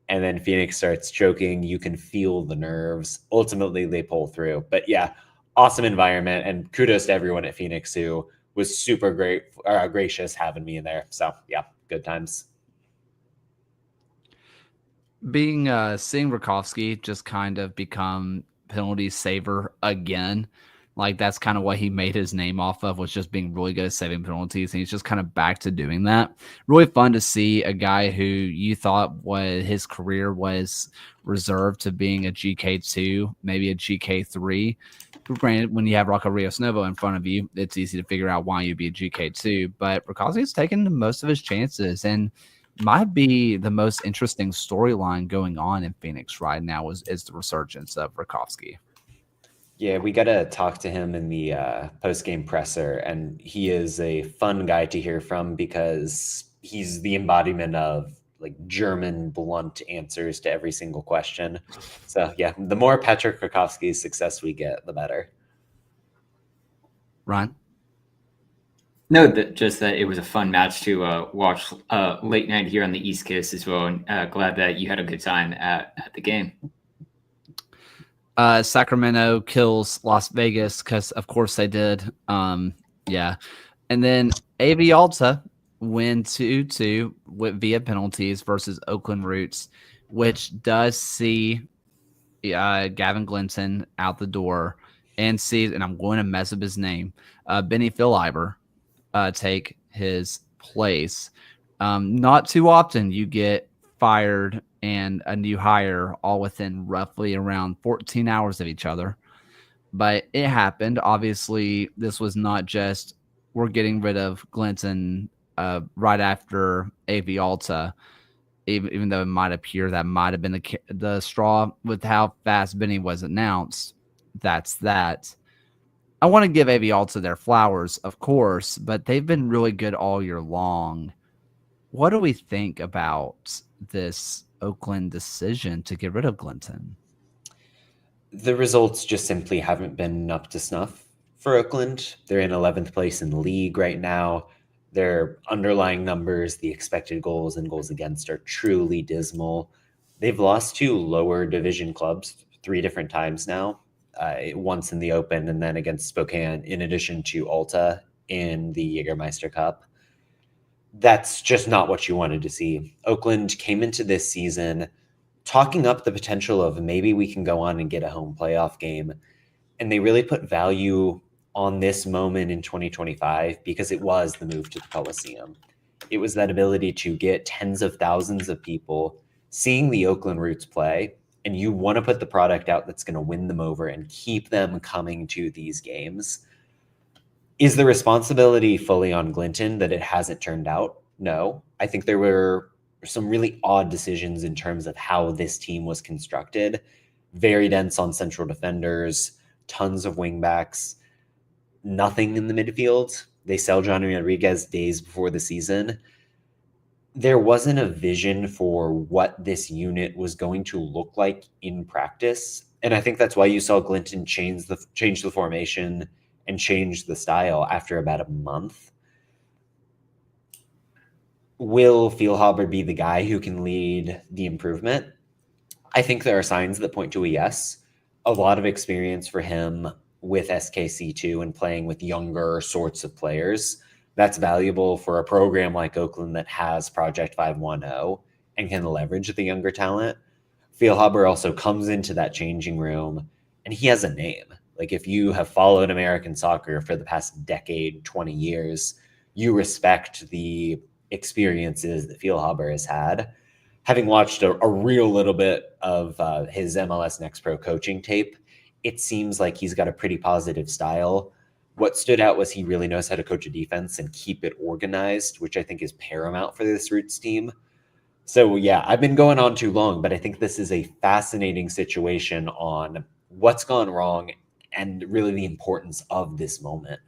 And then Phoenix starts choking. You can feel the nerves. Ultimately, they pull through. But yeah, awesome environment. And kudos to everyone at Phoenix who was super gracious having me in there. So yeah, good times. Seeing Rakowski just kind of become penalty saver again, Like that's kind of what he made his name off of, was just being really good at saving penalties. And he's just kind of back to doing that. Really fun to see a guy who you thought his career was reserved to being a GK2, maybe a GK3. Granted, when you have Rocco Rios Novo in front of you, it's easy to figure out why you'd be a GK2. But Rakowski's taken most of his chances and might be the most interesting storyline going on in Phoenix right now is the resurgence of Rakowski. Yeah, we got to talk to him in the post-game presser, and he is a fun guy to hear from because he's the embodiment of like German blunt answers to every single question. So yeah, the more Patrick Rakowski's success we get, the better. Ryan? No, just that it was a fun match to watch late night here on the East Coast as well. And glad that you had a good time at the game. Sacramento kills Las Vegas because, of course, they did. Yeah. And then AV Alta win 2-2 via penalties versus Oakland Roots, which does see Gavin Glinton out the door and sees, and I'm going to mess up his name, Benny Philiber take his place. Not too often you get fired and a new hire all within roughly around 14 hours of each other. But it happened. Obviously, this was not just we're getting rid of Glinton right after AV Alta, even though it might appear that might have been the straw with how fast Benny was announced. That's that. I want to give AV Alta their flowers, of course, but they've been really good all year long. What do we think about this Oakland decision to get rid of Glinton? The results just simply haven't been up to snuff for Oakland. They're in 11th place in the league right now. Their underlying numbers, the expected goals and goals against, are truly dismal. They've lost to lower division clubs 3 different times now, once in the Open and then against Spokane, in addition to Alta in the Jägermeister Cup. That's just not what you wanted to see. Oakland came into this season talking up the potential of maybe we can go on and get a home playoff game. And they really put value on this moment in 2025 because it was the move to the Coliseum. It was that ability to get tens of thousands of people seeing the Oakland Roots play, and you want to put the product out that's going to win them over and keep them coming to these games. Is the responsibility fully on Glinton that it hasn't turned out? No. I think there were some really odd decisions in terms of how this team was constructed. Very dense on central defenders, tons of wingbacks, nothing in the midfield. They sell Johnny Rodriguez days before the season. There wasn't a vision for what this unit was going to look like in practice. And I think that's why you saw Glinton change the formation and change the style after about a month. Will Feilhaber be the guy who can lead the improvement? I think there are signs that point to a yes. A lot of experience for him with SKC2 and playing with younger sorts of players. That's valuable for a program like Oakland that has Project 510 and can leverage the younger talent. Feilhaber also comes into that changing room and he has a name. Like if you have followed American soccer for the past decade, 20 years, you respect the experiences that Feilhaber has had. Having watched a real little bit of his MLS Next Pro coaching tape, it seems like he's got a pretty positive style. What stood out was he really knows how to coach a defense and keep it organized, which I think is paramount for this Roots team. So yeah, I've been going on too long, but I think this is a fascinating situation on what's gone wrong and really the importance of this moment.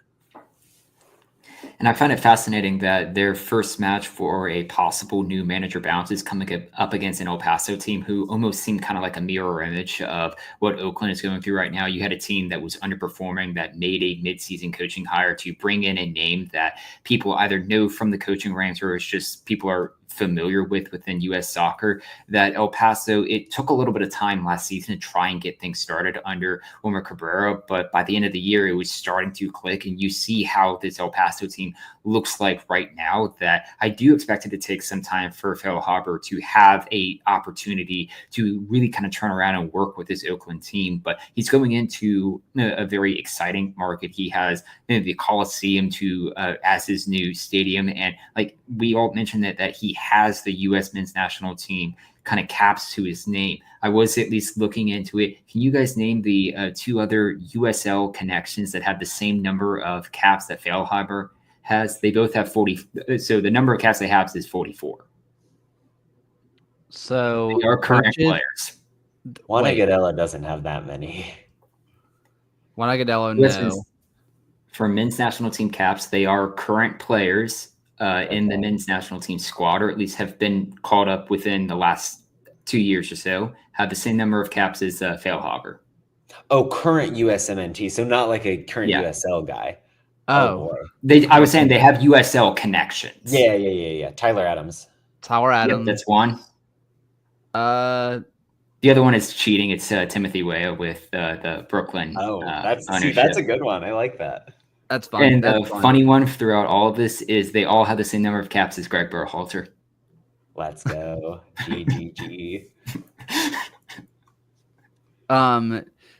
And I find it fascinating that their first match for a possible new manager bounce is coming up against an El Paso team who almost seemed kind of like a mirror image of what Oakland is going through right now. You had a team that was underperforming that made a midseason coaching hire to bring in a name that people either know from the coaching ranks or it's just people are familiar with within U.S. soccer, that El Paso, it took a little bit of time last season to try and get things started under Wilmer Cabrera, but by the end of the year, it was starting to click, and you see how this El Paso team looks like right now. That I do expect it to take some time for Phil Haber to have a opportunity to really kind of turn around and work with this Oakland team, but he's going into a very exciting market. He has the Coliseum to as his new stadium, and like we all mentioned that he has the U.S. men's national team kind of caps to his name. I was at least looking into it. Can you guys name the two other USL connections that have the same number of caps that Feilhaber has? They both have 40. So the number of caps they have is 44. So they are current players. Juan Agudelo doesn't have that many. Juan Agudelo, no. For men's national team caps, they are current players in the men's national team squad, or at least have been called up within the last 2 years or so, have the same number of caps as Feilhaber. Oh, current USMNT, so not like a current USL guy. Oh, boy. I was saying they have USL connections. Yeah. Tyler Adams. Yep, that's one. The other one is cheating. It's Timothy Weah with the Brooklyn. That's a good one. I like that. That's fine. And the funny one throughout all of this is they all have the same number of caps as Greg Berhalter. Let's go. GGG.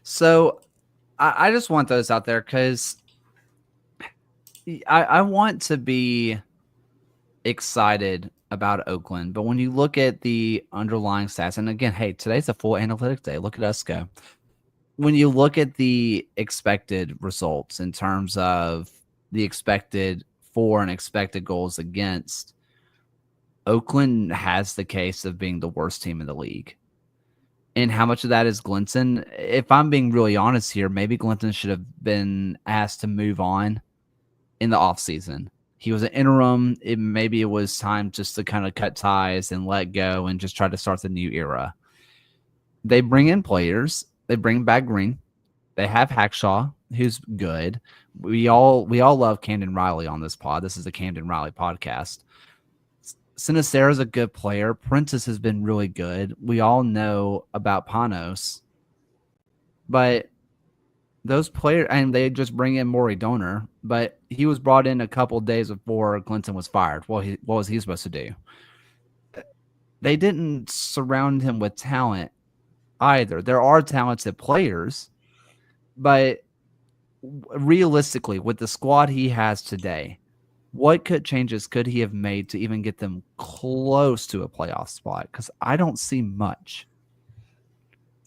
So I just want those out there because I want to be excited about Oakland, but when you look at the underlying stats, and again, hey, today's a full analytics day. Look at us go. When you look at the expected results in terms of the expected for and expected goals against, Oakland has the case of being the worst team in the league. And how much of that is Glinton? If I'm being really honest here, maybe Glinton should have been asked to move on in the offseason. He was an interim. Maybe it was time just to kind of cut ties and let go and just try to start the new era. They bring in players. They bring back Green. They have Hackshaw, who's good. We all love Camden Riley on this pod. This is a Camden Riley podcast. Sinistera's a good player. Prentice has been really good. We all know about Panos. But those players, and they just bring in Maury Donor, but he was brought in a couple days before Clinton was fired. What was he supposed to do? They didn't surround him with talent either. There are talented players, but realistically, with the squad he has today, what changes could he have made to even get them close to a playoff spot? Because I don't see much.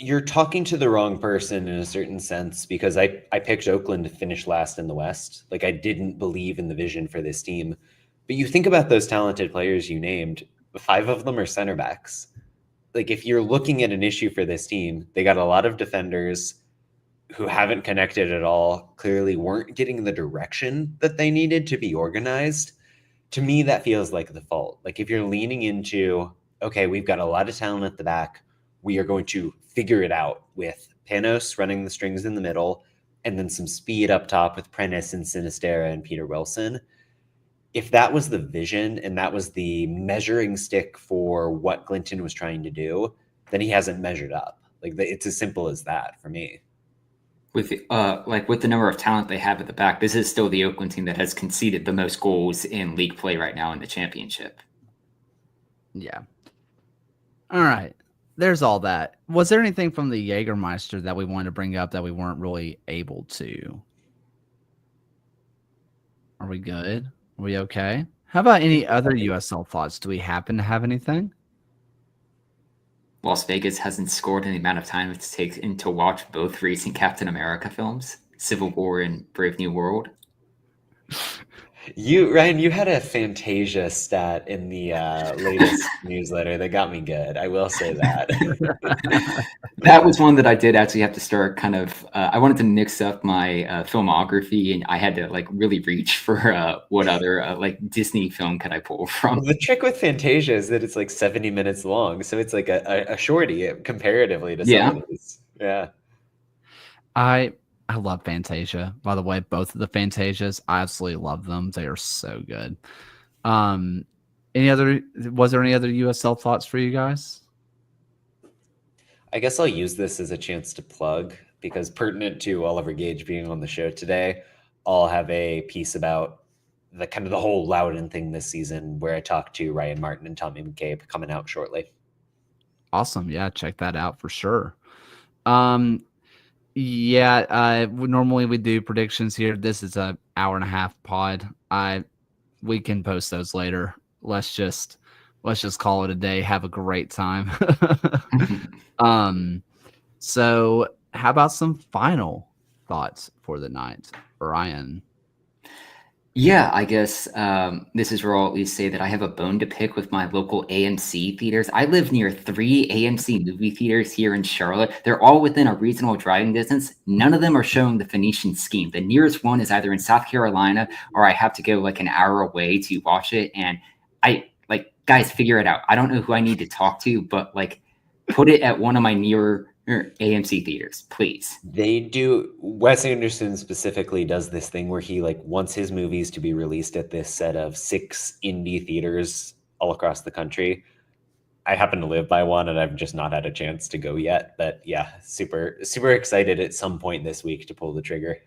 You're talking to the wrong person in a certain sense, because I picked Oakland to finish last in the West. Like, I didn't believe in the vision for this team. But you think about those talented players you named, 5 of them are center backs. Like, if you're looking at an issue for this team, they got a lot of defenders who haven't connected at all, clearly weren't getting the direction that they needed to be organized. To me, that feels like the fault. Like, if you're leaning into, okay, we've got a lot of talent at the back, we are going to figure it out with Panos running the strings in the middle, and then some speed up top with Prentice and Sinistera and Peter Wilson. If that was the vision and that was the measuring stick for what Glinton was trying to do, then he hasn't measured up. Like, it's as simple as that for me. With the number of talent they have at the back, this is still the Oakland team that has conceded the most goals in league play right now in the championship. Yeah. All right. There's all that. Was there anything from the Jägermeister that we wanted to bring up that we weren't really able to? Are we good? Are we okay? How about any other USL thoughts? Do we happen to have anything? Las Vegas hasn't scored in the amount of time it takes to watch both recent Captain America films, Civil War and Brave New World. Ryan, you had a Fantasia stat in the latest newsletter that got me good. I will say that. That was one that I did actually have to start kind of. I wanted to mix up my filmography, and I had to really reach for what other Disney film could I pull from. Well, the trick with Fantasia is that it's 70 minutes long, so it's like a shorty comparatively to some of these. Yeah. I love Fantasia. By the way, both of the Fantasias, I absolutely love them. They are so good. And Was there any other USL thoughts for you guys? I guess I'll use this as a chance to plug, because pertinent to Oliver Gage being on the show today, I'll have a piece about the kind of the whole Loudon thing this season, where I talked to Ryan Martin and Tommy McCabe, coming out shortly. Awesome. Yeah, check that out for sure. Normally we do predictions here. This is an hour and a half pod. We can post those later. Let's just call it a day. Have a great time. So how about some final thoughts for the night, Ryan? Yeah, I guess this is where I'll at least say that I have a bone to pick with my local AMC theaters. I live near 3 AMC movie theaters here in Charlotte. They're all within a reasonable driving distance. None of them are showing the Phoenician scheme. The nearest one is either in South Carolina, or I have to go like an hour away to watch it. And guys, figure it out. I don't know who I need to talk to, but put it at one of my nearer AMC theaters, please. They do. Wes Anderson specifically does this thing where he wants his movies to be released at this set of 6 indie theaters all across the country. I happen to live by one, and I've just not had a chance to go yet. But yeah, super excited at some point this week to pull the trigger.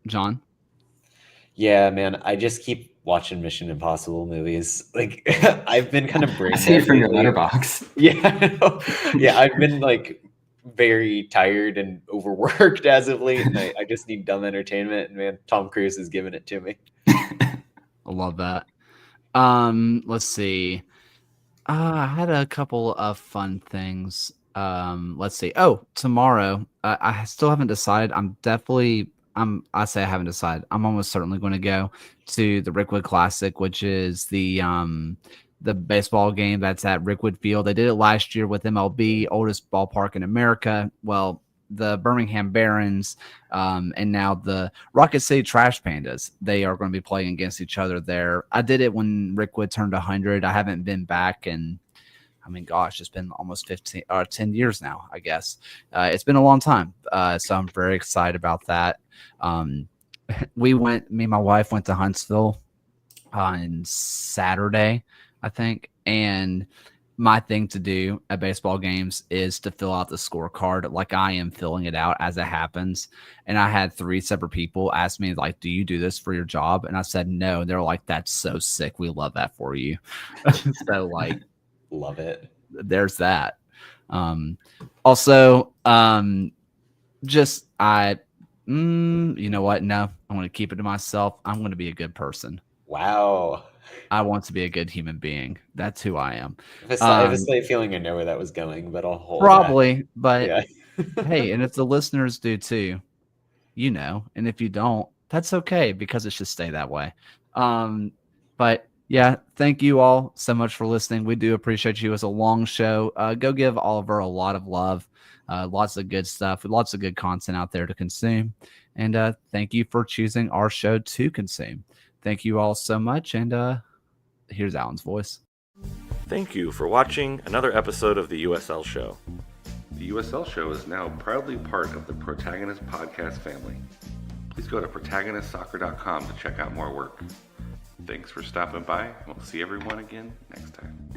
John? Yeah, man, I just keep watching Mission Impossible movies. I've been kind of brain I see it from your lately. letterbox. Yeah, I've been very tired and overworked as of late, and I just need dumb entertainment. And man, Tom Cruise is giving it to me. I love that. Let's see. I had a couple of fun things. Let's see. Oh, tomorrow. I still haven't decided. I say I haven't decided. I'm almost certainly going to go to the Rickwood Classic, which is the baseball game that's at Rickwood Field. They did it last year with MLB, oldest ballpark in America. Well, the Birmingham Barons and now the Rocket City Trash Pandas, they are going to be playing against each other there. I did it when Rickwood turned 100. I haven't been back, and it's been almost 10 years now, I guess. It's been a long time. So I'm very excited about that. Me and my wife went to Huntsville on Saturday, I think. And my thing to do at baseball games is to fill out the scorecard like I am filling it out as it happens. And I had 3 separate people ask me, do you do this for your job? And I said, no. They're like, that's so sick. We love that for you. So love it. There's that. You know what? No, I'm going to keep it to myself. I'm going to be a good person. Wow. I want to be a good human being. That's who I am. I have a slight feeling I know where that was going, but I'll hold probably. that. But yeah. Hey, and if the listeners do too, and if you don't, that's okay, because it should stay that way. But yeah, thank you all so much for listening. We do appreciate you. It's a long show. Go give Oliver a lot of love. Lots of good stuff, lots of good content out there to consume. And thank you for choosing our show to consume. Thank you all so much. And here's Alan's voice. Thank you for watching another episode of the USL Show. The USL Show is now proudly part of the Protagonist podcast family. Please go to protagonistsoccer.com to check out more work. Thanks for stopping by. We'll see everyone again next time.